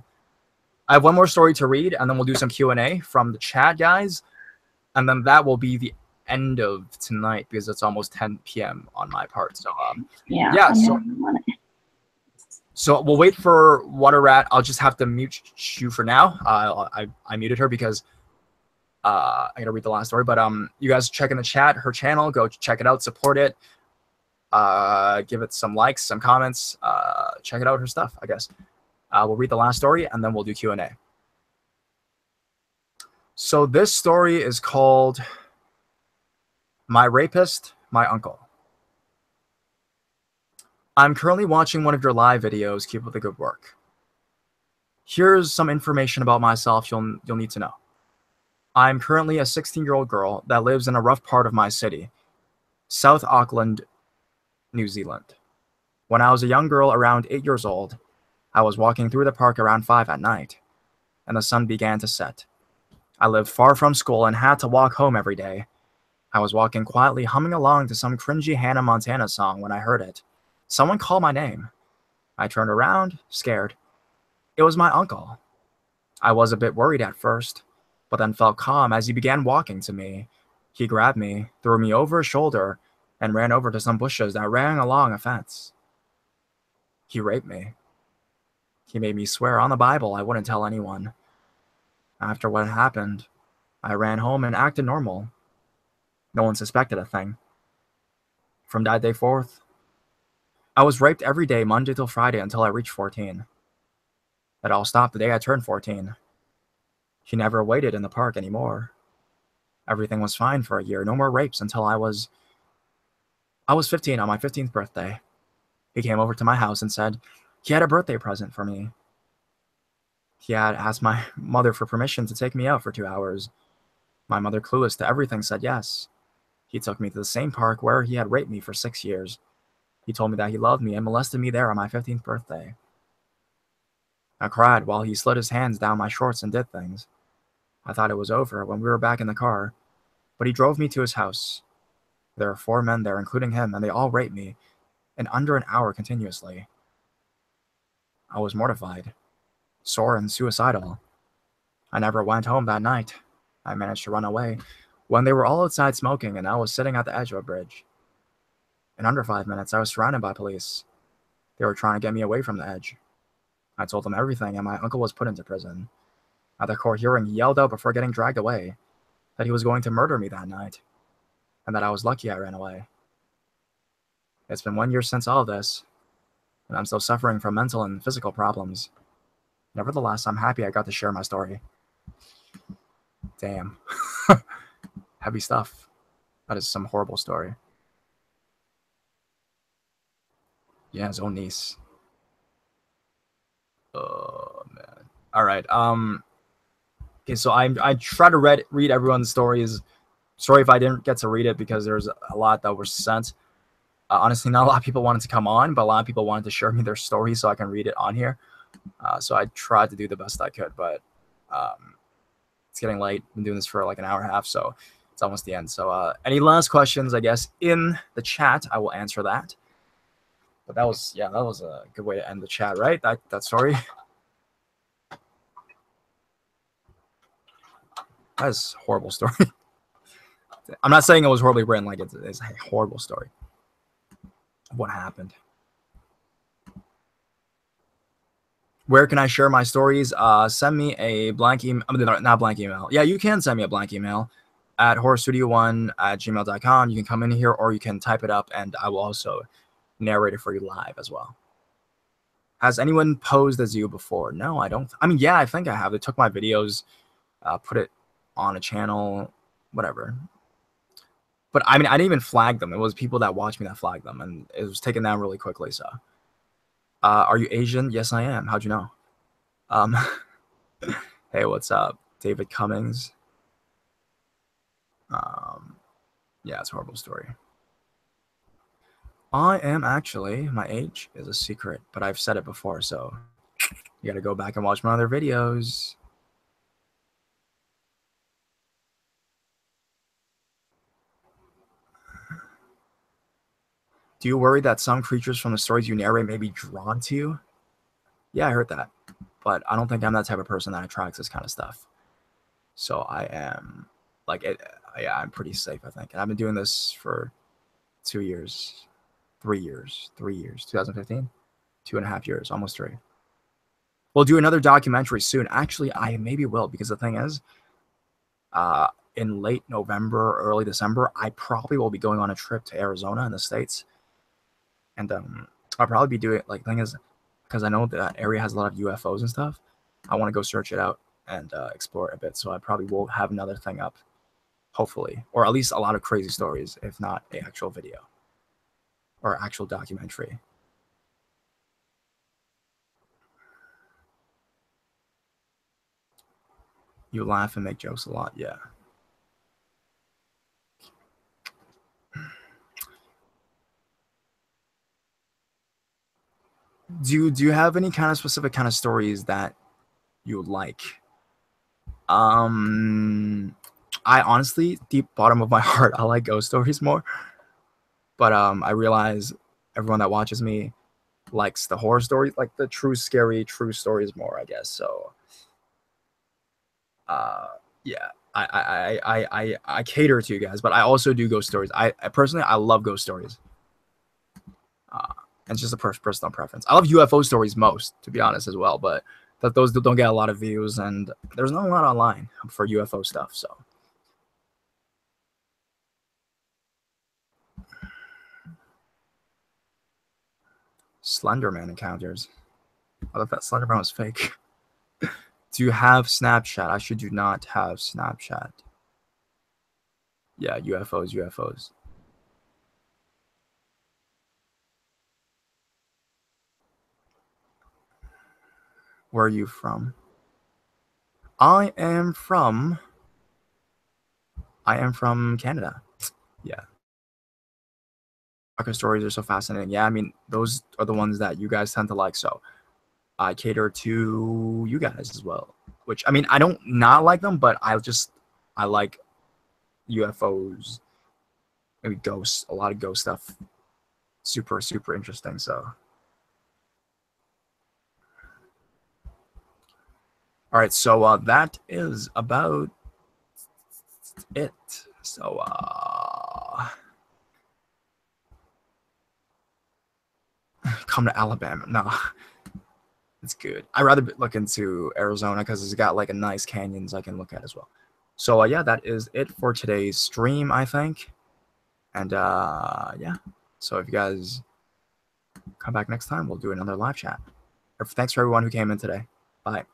have one more story to read, and then we'll do some Q&A from the chat, guys, and then that will be the end of tonight because it's almost 10 p.m. on my part. So yeah. So we'll wait for Water Rat. I'll just have to mute you for now. I muted her because I gotta read the last story. But you guys check in the chat her channel. Go check it out. Support it. Give it some likes, some comments. Check it out her stuff. I guess. We'll read the last story and then we'll do Q&A. So this story is called My Rapist, My Uncle. I'm currently watching one of your live videos. Keep up the good work. Here's some information about myself you'll need to know. I'm currently a 16-year-old girl that lives in a rough part of my city, South Auckland, New Zealand. When I was a young girl around 8 years old, I was walking through the park around 5 at night, and the sun began to set. I lived far from school and had to walk home every day. I was walking quietly, humming along to some cringy Hannah Montana song when I heard it. Someone called my name. I turned around, scared. It was my uncle. I was a bit worried at first, but then felt calm as he began walking to me. He grabbed me, threw me over his shoulder, and ran over to some bushes that ran along a fence. He raped me. He made me swear on the Bible I wouldn't tell anyone. After what happened, I ran home and acted normal. No one suspected a thing. From that day forth, I was raped every day, Monday till Friday, until I reached 14. It all stopped the day I turned 14. He never waited in the park anymore. Everything was fine for a year. No more rapes until I was 15 on my 15th birthday. He came over to my house and said he had a birthday present for me. He had asked my mother for permission to take me out for 2 hours. My mother, clueless to everything, said yes. He took me to the same park where he had raped me for 6 years. He told me that he loved me and molested me there on my 15th birthday. I cried while he slid his hands down my shorts and did things. I thought it was over when we were back in the car, but he drove me to his house. There were 4 men there, including him, and they all raped me in under an hour continuously. I was mortified, sore, and suicidal. I never went home that night. I managed to run away when they were all outside smoking and I was sitting at the edge of a bridge. In under 5 minutes, I was surrounded by police. They were trying to get me away from the edge. I told them everything, and my uncle was put into prison. At the court hearing, he yelled out before getting dragged away that he was going to murder me that night, and that I was lucky I ran away. It's been 1 year since all of this, and I'm still suffering from mental and physical problems. Nevertheless, I'm happy I got to share my story. Damn. Heavy stuff. That is some horrible story. Yeah, his own niece. Oh, man. All right. Okay, so I try to read everyone's stories. Sorry if I didn't get to read it because there's a lot that were sent. Honestly, not a lot of people wanted to come on, but a lot of people wanted to share me their story so I can read it on here. So I tried to do the best I could, but it's getting late. I've been doing this for like an hour and a half, so it's almost the end. So any last questions, I guess, in the chat, I will answer that. But that was a good way to end the chat, right? That story. That is a horrible story. I'm not saying it was horribly written, like it's a horrible story of what happened. Where can I share my stories? Send me a blank email. Not blank email. Yeah, you can send me a blank email at horrorstudio1@gmail.com. You can come in here or you can type it up and I will also narrate it for you live as well. Has anyone posed as you before? No, I don't. I mean, yeah, I think I have. They took my videos, put it on a channel, whatever. But I mean, I didn't even flag them. It was people that watched me that flagged them, and it was taken down really quickly. So, are you Asian? Yes, I am. How'd you know? Hey, what's up, David Cummings? Yeah, it's a horrible story. I am actually, my age is a secret, but I've said it before, so you got to go back and watch my other videos. Do you worry that some creatures from the stories you narrate may be drawn to you? Yeah, I heard that. But I don't think I'm that type of person that attracts this kind of stuff. So I am, like, yeah, I'm pretty safe, I think. And I've been doing this for 2 years, 3 years, 2015, 2.5 years, almost 3. We'll do another documentary soon. Actually, I maybe will, because the thing is, in late November, early December, I probably will be going on a trip to Arizona in the States. And I'll probably be doing, like, thing is, because I know that area has a lot of UFOs and stuff, I want to go search it out and explore it a bit. So I probably will have another thing up, hopefully, or at least a lot of crazy stories, if not an actual video or actual documentary. You laugh and make jokes a lot, yeah. Do you have any kind of specific kind of stories that you like? I honestly, deep bottom of my heart, I like ghost stories more. But I realize everyone that watches me likes the horror stories, like the true scary, true stories more, I guess. So yeah, I cater to you guys, but I also do ghost stories. I personally, I love ghost stories. It's just a personal preference. I love UFO stories most, to be honest, as well, but those don't get a lot of views, and there's not a lot online for UFO stuff. So Slenderman encounters. I thought that Slenderman was fake. Do you have Snapchat? I should do not have Snapchat. Yeah, UFOs. Where are you from? I am from Canada. Yeah. Stalker stories are so fascinating. Yeah, I mean, those are the ones that you guys tend to like, so I cater to you guys as well. Which, I mean, I don't not like them, but I like UFOs, maybe ghosts, a lot of ghost stuff. Super interesting, so. All right, so that is about it. So, come to Alabama. No, it's good. I'd rather look into Arizona because it's got like a nice canyons I can look at as well. So, yeah, that is it for today's stream, I think. And, yeah. So if you guys come back next time, we'll do another live chat. Thanks for everyone who came in today. Bye.